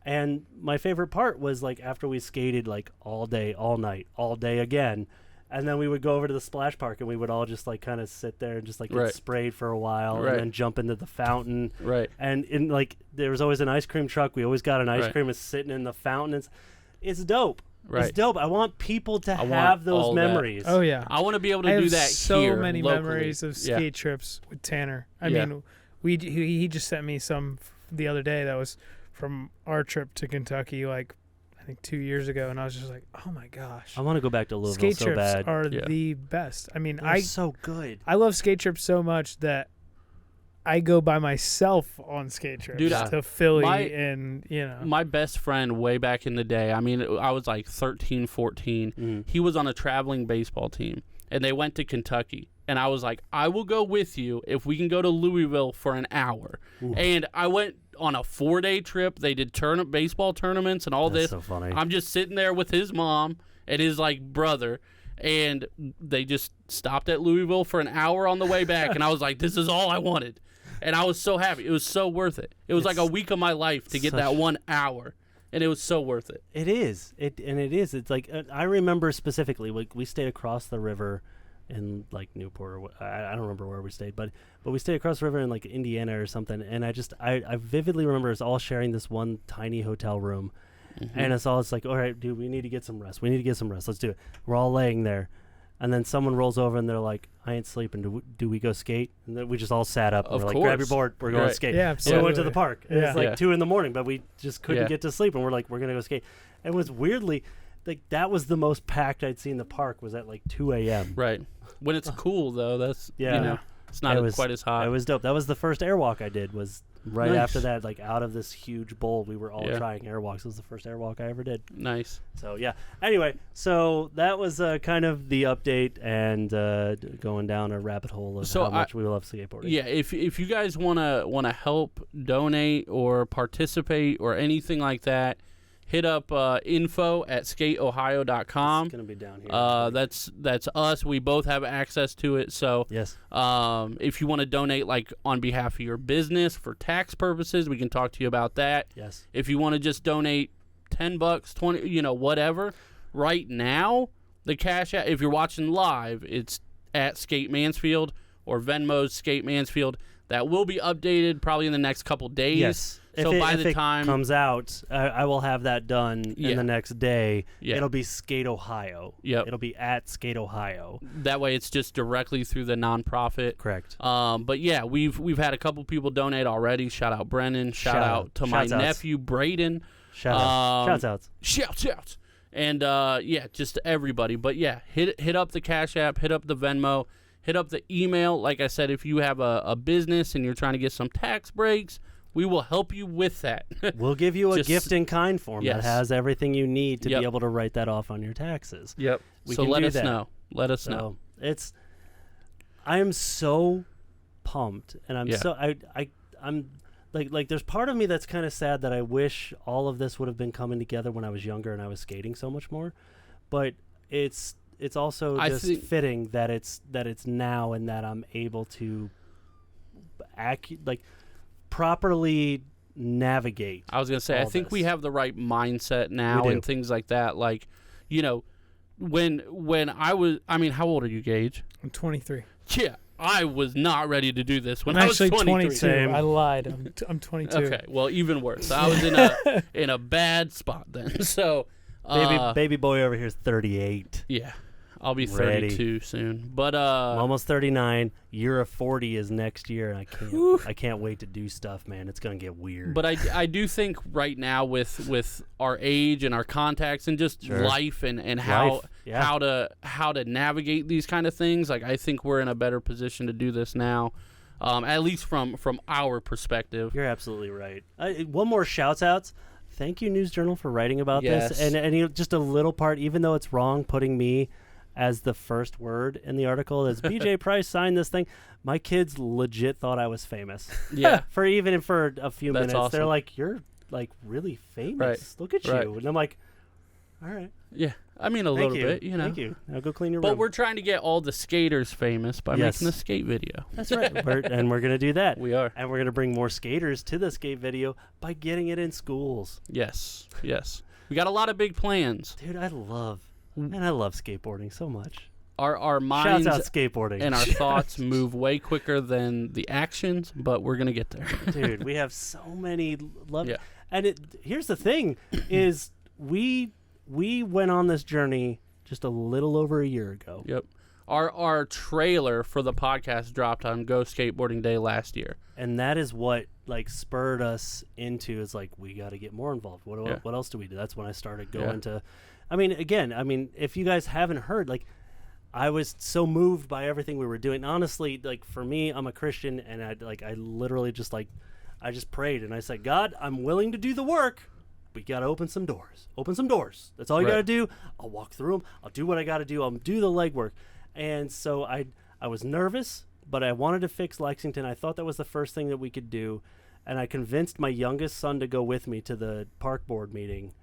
And my favorite part was like after we skated like all day, all night, all day again. And then we would go over to the splash park and we would all just like kind of sit there and just like get Right. sprayed for a while Right. and then jump into the fountain. Right. And in like there was always an ice cream truck. We always got an ice Right. cream. It's sitting in the fountain. It's dope. Right. It's dope. I want people to want have those all that. memories. Oh yeah. I want to be able I to do have that so here many locally. memories of Yeah. skate trips with Tanner. I Yeah. mean, he just sent me some the other day that was from our trip to Kentucky, like I think 2 years ago, and I was just like, oh my gosh, I want to go back to Louisville skate so trips bad. are Yeah. the best. I mean, They're so good. I love skate trips so much that I go by myself on skate trips Dude, to Philly my- and My best friend way back in the day, I mean, I was like 13, 14. Mm. He was on a traveling baseball team, and they went to Kentucky. And I was like, I will go with you if we can go to Louisville for an hour. Ooh. And I went on a 4-day trip. They did baseball tournaments and all That's this. so funny. I'm just sitting there with his mom and his like brother, and they just stopped at Louisville for an hour on the way back. And I was like, this is all I wanted. And I was so happy. It was so worth it. It was like a week of my life to get that such- 1 hour. And it was so worth it. It is. It's like I remember specifically. Like we stayed across the river in like Newport. Or I don't remember where we stayed, but we stayed across the river in like Indiana or something. And I vividly remember us all sharing this one tiny hotel room. And it's like, all right, dude, we need to get some rest. Let's do it. We're all laying there. And then someone rolls over and they're like, I ain't sleeping. Do we go skate? And then we just all sat up. And Of we're like, grab your course. board. We're going to Right. skate. Yeah, So we went to the absolutely. park. And Yeah. It's like Yeah. 2 a.m, but we just couldn't Yeah. get to sleep. And we're like, we're going to go skate. And it was weirdly, like that was the most packed I'd seen the park was at like 2 a.m. Right. When it's cool, though, that's, Yeah. you know, it's not It was- quite as hot. It was dope. That was the first airwalk I did was right Nice. after that, like out of this huge bowl. We were all Yeah. trying airwalks. It was the first airwalk I ever did. Nice. So yeah. Anyway, so that was kind of the update and going down a rabbit hole of So how much we love skateboarding. Yeah, if you guys wanna help, donate, or participate, or anything like that, hit up info at skateohio.com. It's gonna be down here. That's us. We both have access to it. So yes. if you want to donate, like on behalf of your business for tax purposes, we can talk to you about that. Yes. If you want to just donate $10, 20, whatever. Right now, the Cash App, if you're watching live, it's at Skate Mansfield or Venmo's Skate Mansfield. That will be updated probably in the next couple days. Yes. So by if the it time comes out, I will have that done Yeah. in the next day. Yeah. It'll be Skate Ohio. Yep. It'll be at Skate Ohio. that way, it's just directly through the nonprofit. Correct. But yeah, we've had a couple people donate already. Shout out Brennan. Shout out to my Shouts outs. nephew Braden. Shout out. Shouts outs. Shouts. And yeah, just everybody. But yeah, hit up the Cash App, hit up the Venmo, hit up the email. Like I said, if you have a business and you're trying to get some tax breaks, we will help you with that. We'll give you a Just- gift in kind form Yes. that has everything you need to Yep. be able to write that off on your taxes. Yep. We So can let do us that. know. Let us know. So I am so pumped, and I'm Yeah. so I'm like there's part of me that's kind of sad that I wish all of this would have been coming together when I was younger and I was skating so much more, but it's also I just think- fitting that it's now and that I'm able to properly navigate. I was gonna say, I all think we this. have the right mindset now We do. and things like that. Like, when I was, I mean, how old are you, Gage? I'm 23. Yeah, I was not ready to do this when I'm I was actually 23. 22. Same. I lied. I'm 22. Okay, well, even worse. I was in a bad spot then. So, Baby boy over here is 38. yeah, I'll be Ready. 32 soon. But I'm almost 39. Year of 40 is next year, and I can't wait to do stuff, man. It's gonna get weird. But I do think right now with our age and our contacts and just Sure. life and how Life, yeah. how to navigate these kind of things, like I think we're in a better position to do this now, at least from our perspective. You're absolutely right. One more shouts outs. Thank you, News Journal, for writing about Yes. this, and just a little part, even though it's wrong, putting me as the first word in the article. As BJ Price signed this thing, my kids legit thought I was famous. Yeah. For a few That's minutes, awesome. they're like, "You're like really famous. Right. Look at Right. you." And I'm like, "All right, Yeah. I mean, a thank little you. bit, you know. Thank you. Now go clean your But room." we're trying to get all the skaters famous by Yes. making the skate video. That's right. And we're gonna do that. We are. And we're gonna bring more skaters to the skate video by getting it in schools. Yes. Yes. We got a lot of big plans. Dude, I love skateboarding so much. Our minds Shouts out skateboarding. and our thoughts move way quicker than the actions, but we're gonna get there. Dude, we have so many love. Yeah. And here's the thing: is we went on this journey just a little over a year ago. Yep. Our trailer for the podcast dropped on Go Skateboarding Day last year. And that is what like spurred us into is like we got to get more involved. What else do we do? That's when I started going to. I mean, if you guys haven't heard, like I was so moved by everything we were doing. Honestly, like for me, I'm a Christian, and I literally just I just prayed and I said, God, I'm willing to do the work. We got to open some doors. Open some doors. That's all you got to do. I'll walk through them. I'll do what I got to do. I'll do the legwork. And so I was nervous, but I wanted to fix Lexington. I thought that was the first thing that we could do. And I convinced my youngest son to go with me to the park board meeting.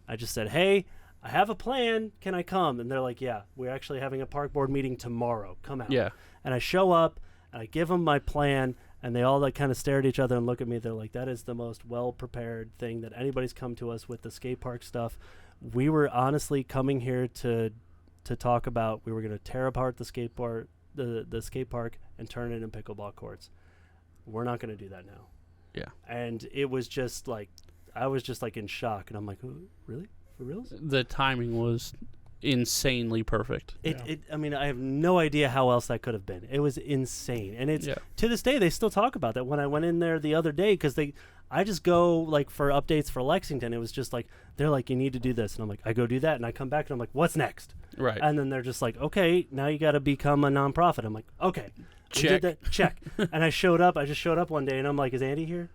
I just said, hey, I have a plan. Can I come? And they're like, yeah, we're actually having a park board meeting tomorrow. Come out. Yeah. And I show up and I give them my plan. And they all like kind of stare at each other and look at me. They're like, that is the most well-prepared thing that anybody's come to us with the skate park stuff. We were honestly coming here to talk about, we were going to tear apart the skate park and turn it into pickleball courts. We're not going to do that now. Yeah. And it was just like, I was just like in shock. And I'm like, oh, really? For reals? The timing was insanely perfect. I mean, I have no idea how else that could have been. It was insane. And it's to this day, they still talk about that. When I went in there the other day, because I just go like for updates for Lexington. It was just like, they're like, you need to do this. And I'm like, I go do that. And I come back and I'm like, what's next? Right. And then they're just like, okay, now you got to become a nonprofit. I'm like, okay. Check. Check. And I just showed up one day and I'm like, is Andy here?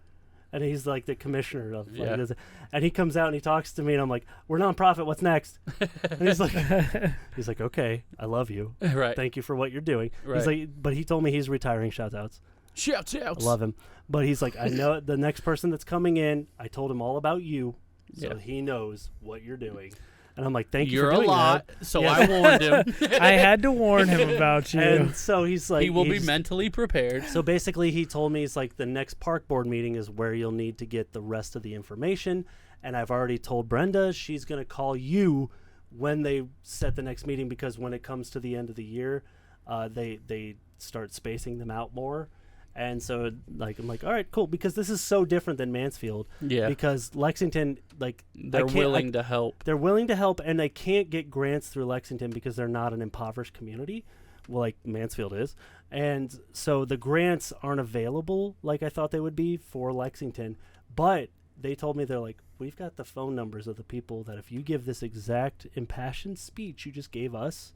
And he's like the commissioner of this. And he comes out and he talks to me and I'm like, we're nonprofit, what's next? And he's like, okay, I love you. Right. Thank you for what you're doing. Right. He's like, but he told me he's retiring. Shout outs. Shouts outs. I love him. But he's like, I know the next person that's coming in, I told him all about you. So he knows what you're doing. And I'm like, thank you You're for doing a lot, that. so I warned him. I had to warn him about you. And so he's like, He will be mentally prepared. So basically, he told me, he's like, the next park board meeting is where you'll need to get the rest of the information. And I've already told Brenda she's going to call you when they set the next meeting, because when it comes to the end of the year, they start spacing them out more. And so, like, I'm like, all right, cool, because this is so different than Mansfield. Yeah. Because Lexington, like, They're willing to help. They're willing to help, and they can't get grants through Lexington because they're not an impoverished community, well, like Mansfield is. And so the grants aren't available like I thought they would be for Lexington. But they told me, they're like, we've got the phone numbers of the people that if you give this exact impassioned speech you just gave us,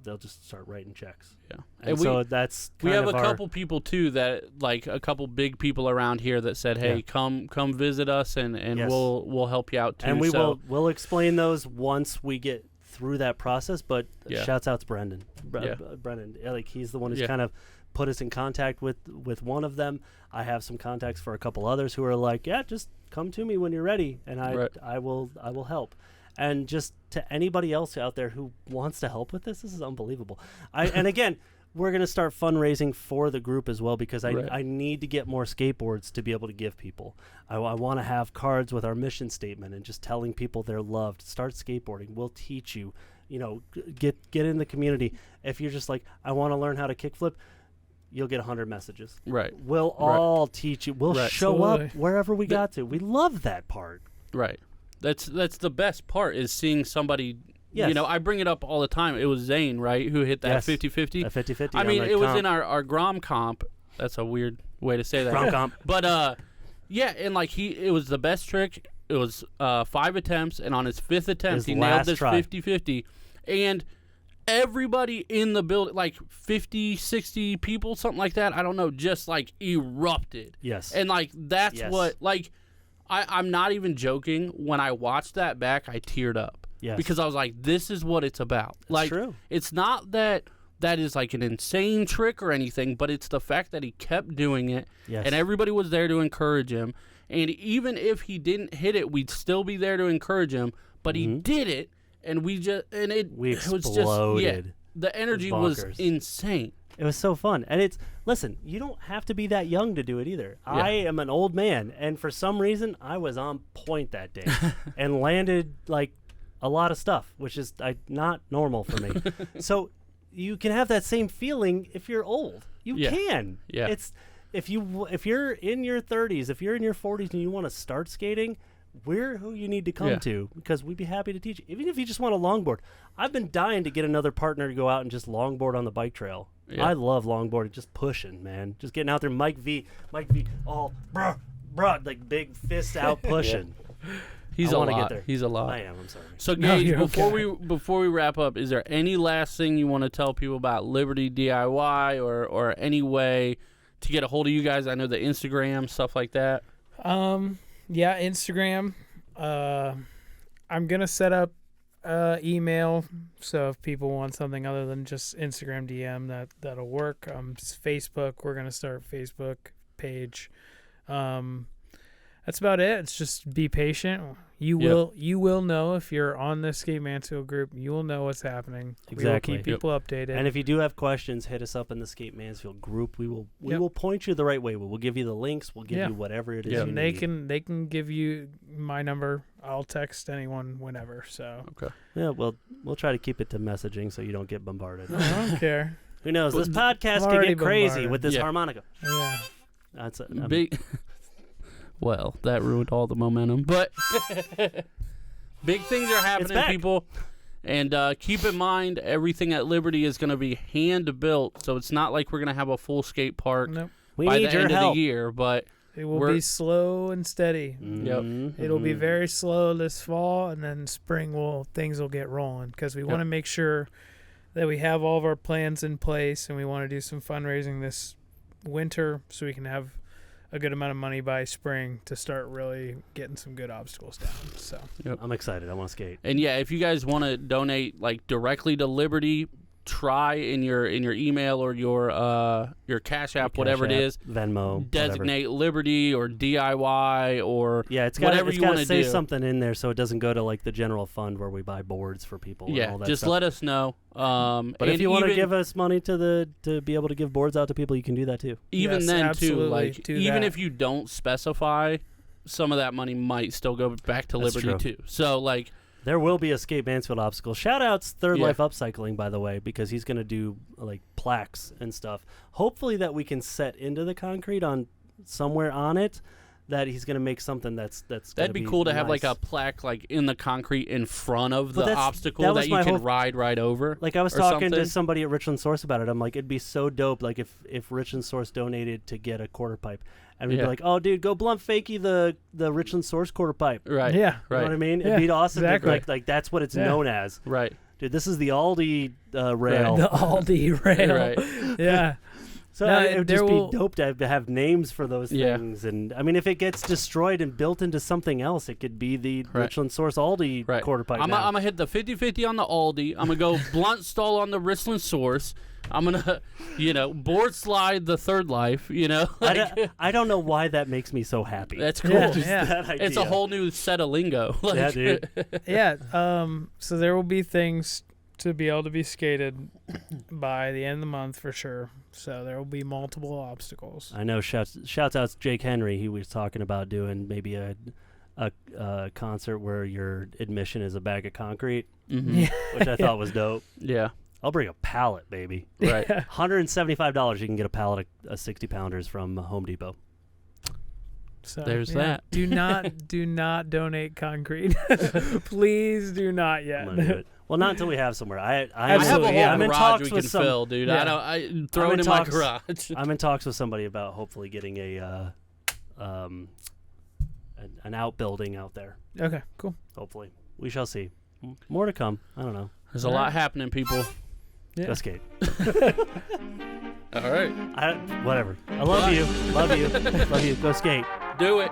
they'll just start writing checks. Yeah. And so that's we kind have of a couple people too that, like, a couple big people around here that said, hey, come visit us and Yes. we'll help you out too. And we'll explain those once we get through that process. But shouts out to Brendan. Brendan, like, he's the one who's kind of put us in contact with one of them. I have some contacts for a couple others who are like, yeah, just come to me when you're ready, and I will help. And just to anybody else out there who wants to help with this is unbelievable. And again, we're going to start fundraising for the group as well, because I need to get more skateboards to be able to give people. I want to have cards with our mission statement and just telling people they're loved. Start skateboarding. We'll teach you. You know, get in the community. If you're just like, I want to learn how to kickflip, you'll get 100 messages. Right. We'll all teach you. We'll show up wherever we got to. We love that part. Right. That's the best part, is seeing somebody. Yes. You know, I bring it up all the time. It was Zane, right, who hit that 50-50. That 50-50. I mean, it was in our Grom comp. That's a weird way to say that. Grom comp. But yeah, and like it was the best trick. It was 5 attempts, and on his 5th attempt, he nailed this 50-50. And everybody in the building, like 50, 60 people, something like that, I don't know, just like erupted. Yes. And like that's what, like, I'm not even joking. When I watched that back, I teared up. Yes. because I was like, this is what it's about. Like, true. it's not that is like an insane trick or anything, but it's the fact that he kept doing it, Yes. and everybody was there to encourage him. And even if he didn't hit it, we'd still be there to encourage him. But he did it, and we it was just exploded. the energy was insane. It was so fun. And listen, you don't have to be that young to do it either. I am an old man, and for some reason, I was on point that day and landed like a lot of stuff, which is not normal for me. So you can have that same feeling if you're old. You can. Yeah. It's if you're in your 30s, if you're in your 40s and you want to start skating, we're who you need to come to, because we'd be happy to teach you. Even if you just want a longboard. I've been dying to get another partner to go out and just longboard on the bike trail. Yeah. I love longboarding, just pushing, man. Just getting out there. Mike V, all bruh, like big fist out pushing. He's a lot. Get there. He's a lot. I am. I'm sorry. So, Gage, before we wrap up, is there any last thing you want to tell people about Liberty DIY or any way to get a hold of you guys? I know the Instagram, stuff like that. Yeah, Instagram. I'm gonna set up email, so if people want something other than just Instagram DM, that'll work. Facebook. We're gonna start a Facebook page. That's about it. It's just be patient. You will know if you're on the Skate Mansfield group. You will know what's happening. Exactly. We will keep people updated. And if you do have questions, hit us up in the Skate Mansfield group. We will point you the right way. We'll give you the links. We'll give you whatever it is. And they can give you my number. I'll text anyone whenever. So okay. Yeah, well, we'll try to keep it to messaging so you don't get bombarded. I don't care. Who knows? This podcast could get crazy with this harmonica. Yeah. That's a big. Well, that ruined all the momentum. But big things are happening, people. And keep in mind, everything at Liberty is going to be hand-built, so it's not like we're going to have a full skate park by the end of the year. But it will be slow and steady. Yep. It'll be very slow this fall, and then spring things will get rolling, because we want to make sure that we have all of our plans in place, and we want to do some fundraising this winter so we can have a good amount of money by spring to start really getting some good obstacles down. So I'm excited. I want to skate. And if you guys want to donate like directly to Liberty, try in your email or your Cash App, whatever it is, Venmo, designate whatever. Liberty or DIY or whatever you want to do. Say something in there so it doesn't go to like the general fund where we buy boards for people. Yeah, and all that just stuff. let us know. But if you want to give us money to be able to give boards out to people, you can do that too. Even then too, like even that. if you don't specify, some of that money might still go back to Liberty too. So like. There will be a Skate Mansfield obstacle. Shout-outs Third Life Upcycling, by the way, because he's going to do like plaques and stuff. Hopefully that we can set into the concrete on somewhere on it, that he's going to make something that's That'd be cool to have like a plaque like in the concrete in front of the obstacle that you can ride right over. Like I was talking to somebody at Richland Source about it. I'm like, it'd be so dope like if Richland Source donated to get a quarter pipe. And we'd be like, oh, dude, go blunt fakey the Richland Source quarter pipe. Right. Yeah. You know what I mean? It'd be awesome. Exactly. Like that's what it's known as. Right. Dude, this is the Aldi rail. The Aldi rail. Right. Yeah. So it would just be dope to have names for those things. And I mean, if it gets destroyed and built into something else, it could be the Richland Source Aldi quarter pipe. I'm going to hit the 50-50 on the Aldi. I'm going to go blunt stall on the Richland Source. I'm going to, board slide the Third Life, I don't know why that makes me so happy. That's cool. That idea. It's a whole new set of lingo. Yeah, dude. Yeah. So there will be things to be able to be skated by the end of the month for sure. So there will be multiple obstacles. I know. Shouts out to Jake Henry. He was talking about doing maybe a concert where your admission is a bag of concrete, which I thought was dope. Yeah. I'll bring a pallet, baby. Right. $175. You can get a pallet of 60-pounders from Home Depot. So there's that. Do not donate concrete. Please do not yet. I'm gonna do it. Well, not until we have somewhere. I have a whole garage we can fill, dude. Yeah. I throw it in my garage. I'm in talks with somebody about hopefully getting an outbuilding out there. Okay, cool. Hopefully. We shall see. More to come. I don't know. There's a lot happening, people. Yeah. Go skate. All right. Whatever. I love you. Love you. Love you. Go skate. Do it.